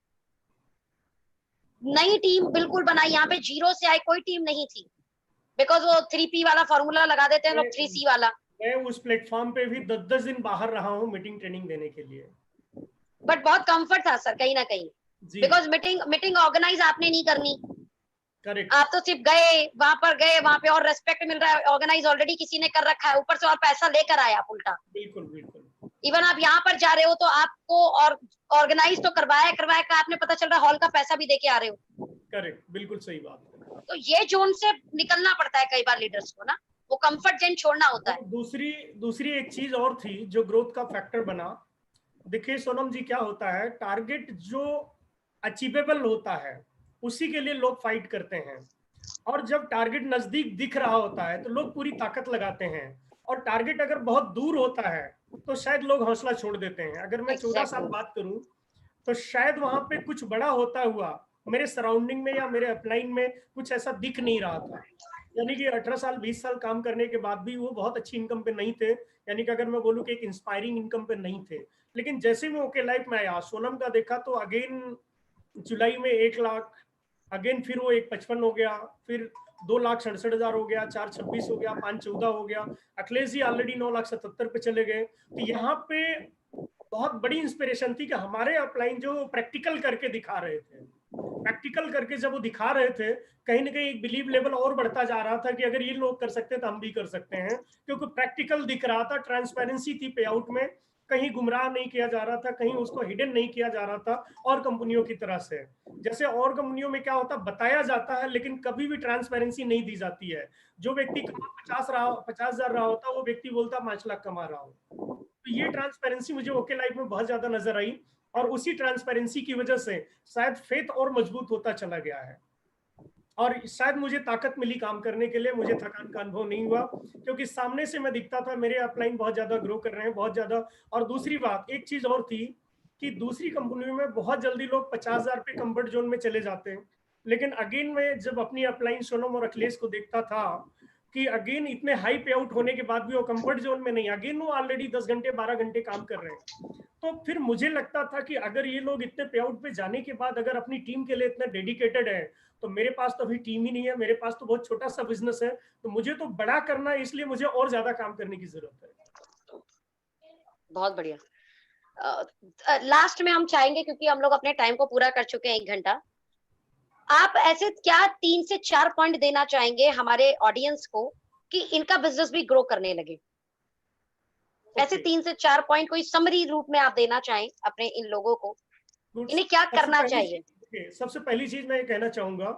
नई टीम बिल्कुल बनाई, यहाँ पे जीरो से आई कोई टीम नहीं थी, बिकॉज वो 3P वाला फॉर्मूला लगा देते हैं लोग, 3C वाला। मैं उस प्लेटफॉर्म पे भी 10-10 दिन बाहर रहा हूँ मीटिंग ट्रेनिंग देने के लिए। बट बहुत कंफर्ट था सर कहीं ना कहीं, जी बिकॉज मीटिंग मीटिंग ऑर्गेनाइज आपने नहीं करनी, करेक्ट। आप तो सिर्फ गए वहां पे और रेस्पेक्ट मिल रहा है, ऑर्गेनाइज ऑलरेडी किसी ने कर रखा है, ऊपर से और पैसा लेकर आए आप उल्टा। बिल्कुल बिल्कुल। इवन आप यहाँ पर जा रहे हो तो आपको और ऑर्गेनाइज तो करवाया का आपने, पता चल रहा है हॉल का पैसा भी देके आ रहे हो। करेक्ट, बिल्कुल सही बात है। तो ये जोन से निकलना पड़ता है कई बार लीडर्स को ना, वो कंफर्ट जोन छोड़ना होता है। दूसरी दूसरी एक चीज और थी जो ग्रोथ का फैक्टर बना। देखिए सोनम जी, क्या होता है, टारगेट जो अचीवेबल होता है उसी के लिए लोग फाइट करते हैं, और जब टारगेट नजदीक दिख रहा होता है तो लोग पूरी ताकत लगाते हैं, और टारगेट अगर बहुत दूर होता है तो शायद लोग हौसला छोड़ देते हैं। अगर मैं 14 साल Exactly. बात करूं तो शायद वहां पे कुछ बड़ा होता हुआ मेरे सराउंडिंग में या मेरे अपलाइन में कुछ ऐसा दिख नहीं रहा था। यानी कि 18 साल 20 साल काम करने के बाद भी वो बहुत अच्छी इनकम पे नहीं थे, यानी कि अगर मैं बोलूँ कि एक इंस्पायरिंग इनकम पे नहीं थे। लेकिन जैसे मैं ओके लाइफ में आया, सोनम का देखा तो अगेन जुलाई में 1 लाख, अगेन फिर वो 1,55 हो गया, फिर 2,67,000 हो गया, 4,26 हो गया, 5,14 हो गया, अखिलेश जी ऑलरेडी 9,77 पे चले गए। तो यहाँ पे बहुत बड़ी इंस्पिरेशन थी कि हमारे अपलाइन जो प्रैक्टिकल करके दिखा रहे थे, प्रैक्टिकल करके जब वो दिखा रहे थे, कहीं ना कहीं एक बिलीव लेवल और बढ़ता जा रहा था कि अगर ये लोग कर सकते हैं तो हम भी कर सकते हैं, क्योंकि प्रैक्टिकल दिख रहा था, ट्रांसपेरेंसी थी पे आउट में, कहीं गुमराह नहीं किया जा रहा था, कहीं उसको हिडन नहीं किया जा रहा था और कंपनियों की तरह से। जैसे और कंपनियों में क्या होता, बताया जाता है लेकिन कभी भी ट्रांसपेरेंसी नहीं दी जाती है। जो व्यक्ति कमा 50,000 रहा होता, वो व्यक्ति बोलता 5 लाख कमा रहा हो। तो ये ट्रांसपेरेंसी मुझे ओके लाइफ में बहुत ज्यादा नजर आई, और उसी ट्रांसपेरेंसी की वजह से शायद फेथ और मजबूत होता चला गया है, और शायद मुझे ताकत मिली काम करने के लिए, मुझे थकान का अनुभव नहीं हुआ, क्योंकि सामने से मैं दिखता था मेरे अपलाइन बहुत ज्यादा ग्रो कर रहे हैं, बहुत ज्यादा। और दूसरी बात, एक चीज और थी कि दूसरी कंपनियों में बहुत जल्दी लोग 50,000 पे कंफर्ट जोन में चले जाते हैं, लेकिन अगेन मैं जब अपनी अपलाइन सोनम और अखिलेश को देखता था कि अगेन इतने हाई पे आउट होने के बाद भी वो कंफर्ट जोन में नहीं, अगेन वो ऑलरेडी 10 घंटे 12 घंटे काम कर रहे हैं। तो फिर मुझे लगता था कि अगर ये लोग इतने पे आउट पे जाने के बाद अगर अपनी टीम के लिए इतने डेडिकेटेड है, तो मेरे पास तो अभी टीम ही नहीं है, मेरे पास तो बहुत छोटा सा बिजनेस है, तो मुझे तो बड़ा करना है, इसलिए मुझे और ज्यादा काम करने की जरूरत है। बहुत बढ़िया। लास्ट में हम चाहेंगे, क्योंकि हम लोग अपने टाइम को पूरा कर चुके हैं 1 घंटा, आप ऐसे क्या 3 से 4 पॉइंट देना चाहेंगे हमारे ऑडियंस को कि इनका बिजनेस भी ग्रो करने लगे? ऐसे 3 से 4 पॉइंट कोई समरी रूप में आप देना चाहें अपने इन लोगों को, इन्हें क्या करना चाहिए? सबसे पहली चीज मैं ये कहना चाहूंगा,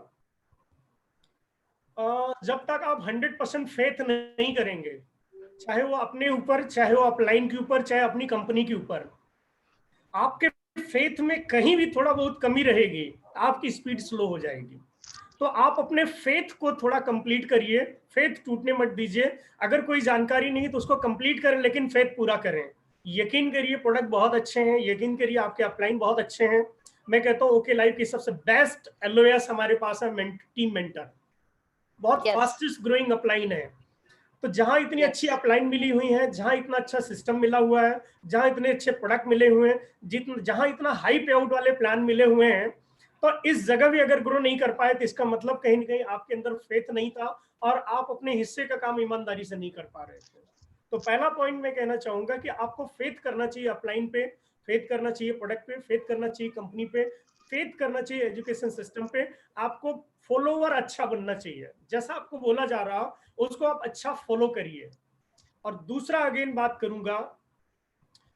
जब तक आप 100% फेथ नहीं करेंगे, चाहे वो अपने ऊपर, चाहे वो अपलाइन के ऊपर, चाहे अपनी कंपनी के ऊपर, आपके फेथ में कहीं भी थोड़ा बहुत कमी रहेगी, आपकी स्पीड स्लो हो जाएगी। तो आप अपने फेथ को थोड़ा कंप्लीट करिए, फेथ टूटने मत दीजिए। अगर कोई जानकारी नहीं तो उसको कंप्लीट करें, लेकिन फेथ पूरा करें। यकीन करिए प्रोडक्ट बहुत अच्छे हैं, यकीन करिए आपके अपलाइन बहुत अच्छे हैं। मैं कहता हूँ ओके लाइफ की सबसे बेस्ट एलओएस हमारे पास है टीम मेंटर, बहुत फास्टेस्ट ग्रोइंग अपलाइन है। तो जहां इतनी अच्छी अपलाइन मिली हुई है, जहां इतना अच्छा सिस्टम मिला हुआ है, जहां इतने अच्छे प्रोडक्ट मिले हुए हैं, जहां इतना हाई पे आउट वाले प्लान मिले हुए हैं, तो इस जगह भी अगर ग्रो नहीं कर पाए तो इसका मतलब कहीं ना कहीं आपके अंदर फेथ नहीं था और आप अपने हिस्से का काम ईमानदारी से नहीं कर पा रहे थे। तो पहला पॉइंट मैं कहना चाहूंगा कि आपको फेथ करना चाहिए अपलाइन पे, फेथ करना चाहिए प्रोडक्ट पे, फेथ करना चाहिए कंपनी पे, फेथ करना चाहिए एजुकेशन सिस्टम पे। आपको फॉलोवर अच्छा बनना चाहिए, जैसा आपको बोला जा रहा उसको आप अच्छा फॉलो करिए। और दूसरा अगेन बात करूंगा,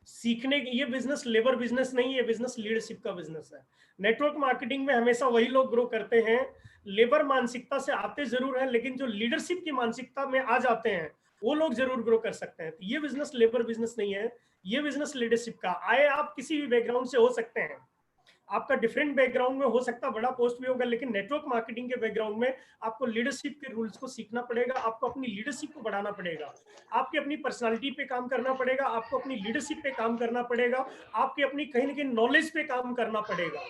सीखने की, ये बिजनेस लेबर बिजनेस नहीं, ये बिजनेस लीडरशिप का बिजनेस है। नेटवर्क मार्केटिंग में हमेशा वही लोग ग्रो करते हैं, लेबर मानसिकता से आते जरूर हैं, लेकिन जो लीडरशिप की मानसिकता में आ जाते हैं वो लोग जरूर ग्रो कर सकते हैं। तो ये बिजनेस लेबर बिजनेस नहीं है, ये बिजनेस लीडरशिप का। आए आप किसी भी बैकग्राउंड से हो सकते हैं, आपका डिफरेंट बैकग्राउंड में हो सकता है, बड़ा पोस्ट भी होगा, लेकिन नेटवर्क मार्केटिंग के बैकग्राउंड में आपको लीडरशिप के रूल्स को सीखना पड़ेगा, आपको अपनी लीडरशिप को बढ़ाना पड़ेगा, आपकी अपनी पर्सनालिटी पे काम करना पड़ेगा, आपको अपनी लीडरशिप पे काम करना पड़ेगा, आपकी अपनी कहीं ना कहीं नॉलेज पे काम करना पड़ेगा।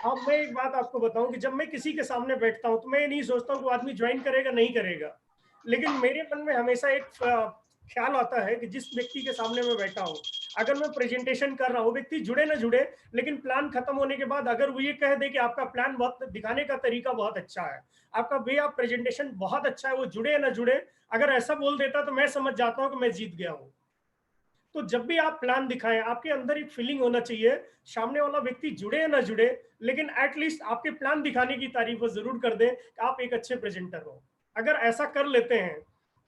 अब मैं एक बात आपको बताऊं कि जब मैं किसी के सामने बैठता हूं तो मैं ये नहीं सोचता हूं कि आदमी ज्वाइन करेगा नहीं करेगा, लेकिन मेरे मन में हमेशा एक ख्याल आता है कि जिस व्यक्ति के सामने मैं बैठा हूं अगर मैं प्रेजेंटेशन कर रहा हूँ, व्यक्ति जुड़े ना जुड़े, लेकिन प्लान खत्म होने के बाद अगर वो ये कह दे कि आपका प्लान बहुत, दिखाने का तरीका बहुत अच्छा है, आपका वे ऑफ प्रेजेंटेशन बहुत अच्छा है, वो जुड़े ना जुड़े, अगर ऐसा बोल देता तो मैं समझ जाता हूँ कि मैं जीत गया हूँ। तो जब भी आप प्लान दिखाएं, आपके अंदर एक फीलिंग होना चाहिए, सामने वाला व्यक्ति जुड़े या ना जुड़े, लेकिन एटलीस्ट आपके प्लान दिखाने की तारीफ वो जरूर कर दें कि आप एक अच्छे प्रेजेंटर हो। अगर ऐसा कर लेते हैं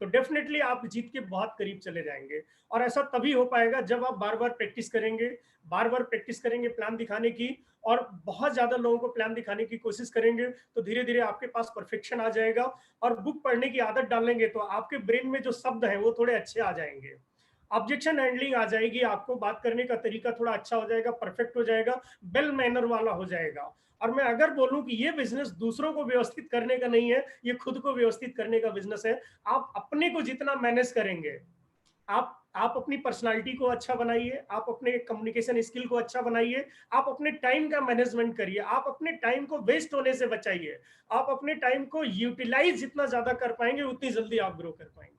तो डेफिनेटली आप जीत के बहुत करीब चले जाएंगे। और ऐसा तभी हो पाएगा जब आप बार बार प्रैक्टिस करेंगे, बार बार प्रैक्टिस करेंगे प्लान दिखाने की, और बहुत ज्यादा लोगों को प्लान दिखाने की कोशिश करेंगे, तो धीरे धीरे आपके पास परफेक्शन आ जाएगा। और बुक पढ़ने की आदत डालेंगे तो आपके ब्रेन में जो शब्द हैं वो थोड़े अच्छे आ जाएंगे, ऑब्जेक्शन हैंडलिंग आ जाएगी, आपको बात करने का तरीका थोड़ा अच्छा हो जाएगा, परफेक्ट हो जाएगा, वेल मैनर वाला हो जाएगा। और मैं अगर बोलूं कि ये बिजनेस दूसरों को व्यवस्थित करने का नहीं है, ये खुद को व्यवस्थित करने का बिजनेस है। आप अपने को जितना मैनेज करेंगे, आप अपनी पर्सनालिटी को अच्छा बनाइए, आप अपने कम्युनिकेशन स्किल को अच्छा बनाइए, आप अपने टाइम का मैनेजमेंट करिए, आप अपने टाइम को वेस्ट होने से बचाइए, आप अपने टाइम को यूटिलाइज जितना ज्यादा कर पाएंगे उतनी जल्दी आप ग्रो कर पाएंगे।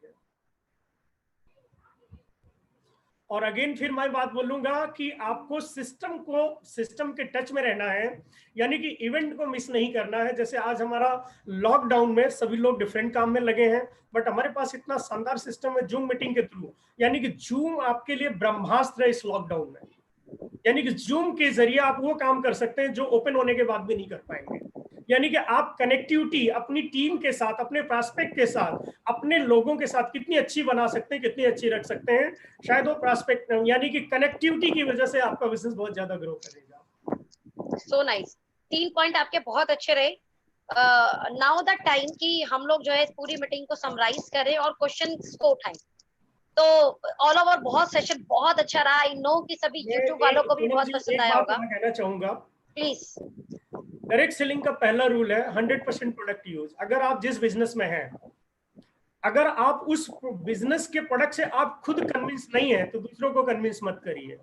और अगेन फिर मैं बात बोलूंगा कि आपको सिस्टम के टच में रहना है, यानी कि इवेंट को मिस नहीं करना है। जैसे आज हमारा लॉकडाउन में सभी लोग डिफरेंट काम में लगे हैं, बट हमारे पास इतना शानदार सिस्टम है जूम मीटिंग के थ्रू, यानी कि जूम आपके लिए ब्रह्मास्त्र है इस लॉकडाउन में। यानी कि जूम के जरिए आप वो काम कर सकते हैं जो ओपन होने के बाद भी नहीं कर पाएंगे। यानी कि आप कनेक्टिविटी अपनी टीम के साथ, अपने प्रॉस्पेक्ट के साथ, अपने लोगों के साथ कितनी अच्छी बना सकते हैं, कितनी अच्छी रख सकते हैं, शायद वो प्रॉस्पेक्ट यानी कि कनेक्टिविटी की वजह से आपका बिजनेस बहुत ज्यादा ग्रो करेगा। So nice. 3 पॉइंट आपके बहुत अच्छे रहे। नाउ द टाइम कि हम लोग जो है पूरी मीटिंग को समराइज करें और क्वेश्चंस को उठाएं। तो ऑल ओवर बहुत सेशन बहुत अच्छा रहा। आई नो कि सभी यूट्यूब वालों को भी बहुत पसंद आया होगा। मैं कहना चाहूंगा, प्लीज। डायरेक्ट सेलिंग का पहला रूल है 100% प्रोडक्ट यूज। अगर आप जिस बिजनेस में हैं, अगर आप उस बिजनेस के प्रोडक्ट से आप खुद कन्विंस नहीं है तो दूसरों को कन्विंस मत करिए।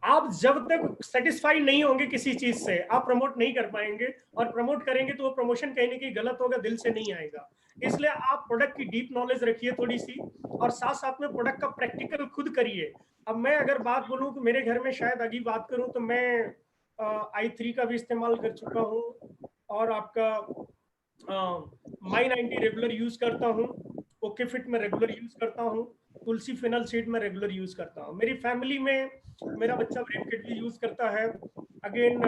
आप जब तक सेटिस्फाई नहीं होंगे किसी चीज से, आप प्रमोट नहीं कर पाएंगे, और प्रमोट करेंगे तो वो प्रमोशन कहीं ना कहीं गलत होगा, दिल से नहीं आएगा। इसलिए आप प्रोडक्ट की डीप नॉलेज रखिए थोड़ी सी, और साथ साथ में प्रोडक्ट का प्रैक्टिकल खुद करिए। अब मैं अगर बात बोलूं कि मेरे घर में शायद अभी बात करूं तो मैं i3 का भी इस्तेमाल कर चुका हूं, और आपका My90 रेगुलर यूज करता हूं, ओके फिट में रेगुलर यूज करता हूं, तुलसी फिनल सीड में रेगुलर यूज करता हूं। मेरी फैमिली में मेरा बच्चा ब्रेनकिट भी यूज करता है। अगेन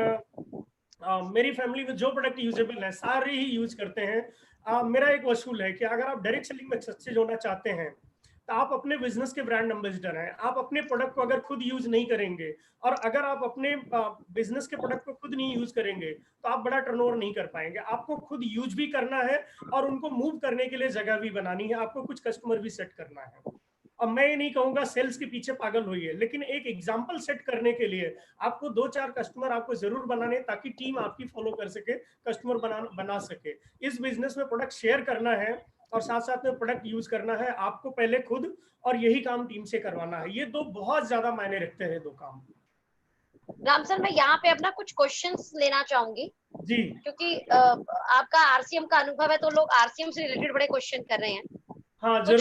मेरी फैमिली में जो प्रोडक्ट यूजेबल है सारे ही यूज करते हैं। मेरा एक वसूल है कि अगर आप डायरेक्ट सेलिंग में सक्सेस होना चाहते हैं तो आप अपने बिजनेस के ब्रांड एम्बेसडर हैं। आप अपने प्रोडक्ट को अगर खुद यूज नहीं करेंगे, और अगर आप अपने बिजनेस के प्रोडक्ट को खुद नहीं यूज करेंगे, तो आप बड़ा टर्नओवर नहीं कर पाएंगे। आपको खुद यूज भी करना है, और उनको मूव करने के लिए जगह भी बनानी है, आपको कुछ कस्टमर भी सेट करना है। अब मैं ये नहीं कहूंगा सेल्स के पीछे पागल होइए, लेकिन एक एग्जाम्पल सेट करने के लिए आपको 2-4 कस्टमर आपको जरूर बनाने, ताकि टीम आपकी फॉलो कर सके, कस्टमर बना सके। इस बिजनेस में प्रोडक्ट शेयर करना है, और साथ साथ में प्रोडक्ट यूज करना है आपको पहले खुद, और यही काम टीम से करवाना है। ये दो बहुत ज्यादा मायने रखते हैं, दो काम। राम सर, मैं यहाँ पे अपना कुछ क्वेश्चंस लेना चाहूंगी जी, क्योंकि आपका आरसीएम का अनुभव है, तो लोग आरसीएम से रिलेटेड बड़े क्वेश्चन कर रहे हैं। हाँ जरूर।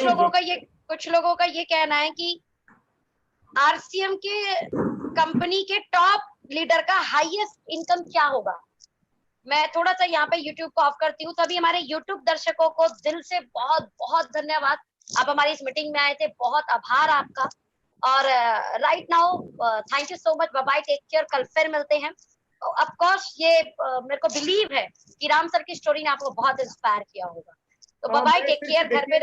कुछ लोगों का ये कहना है कि आरसीएम के कंपनी के टॉप लीडर का हाईएस्ट इनकम क्या होगा। मैं थोड़ा सा यहाँ पे यूट्यूब को ऑफ करती हूँ। सभी हमारे यूट्यूब दर्शकों को दिल से बहुत बहुत धन्यवाद, आप हमारी इस मीटिंग में आए थे, बहुत आभार आपका। और right now thank you so much, bye bye, take care, कल फिर मिलते हैं। ऑफ कोर्स ये मेरे को बिलीव है कि राम सर की स्टोरी ने आपको बहुत इंस्पायर किया होगा। तो बाय बाय, टेक केयर, घर पे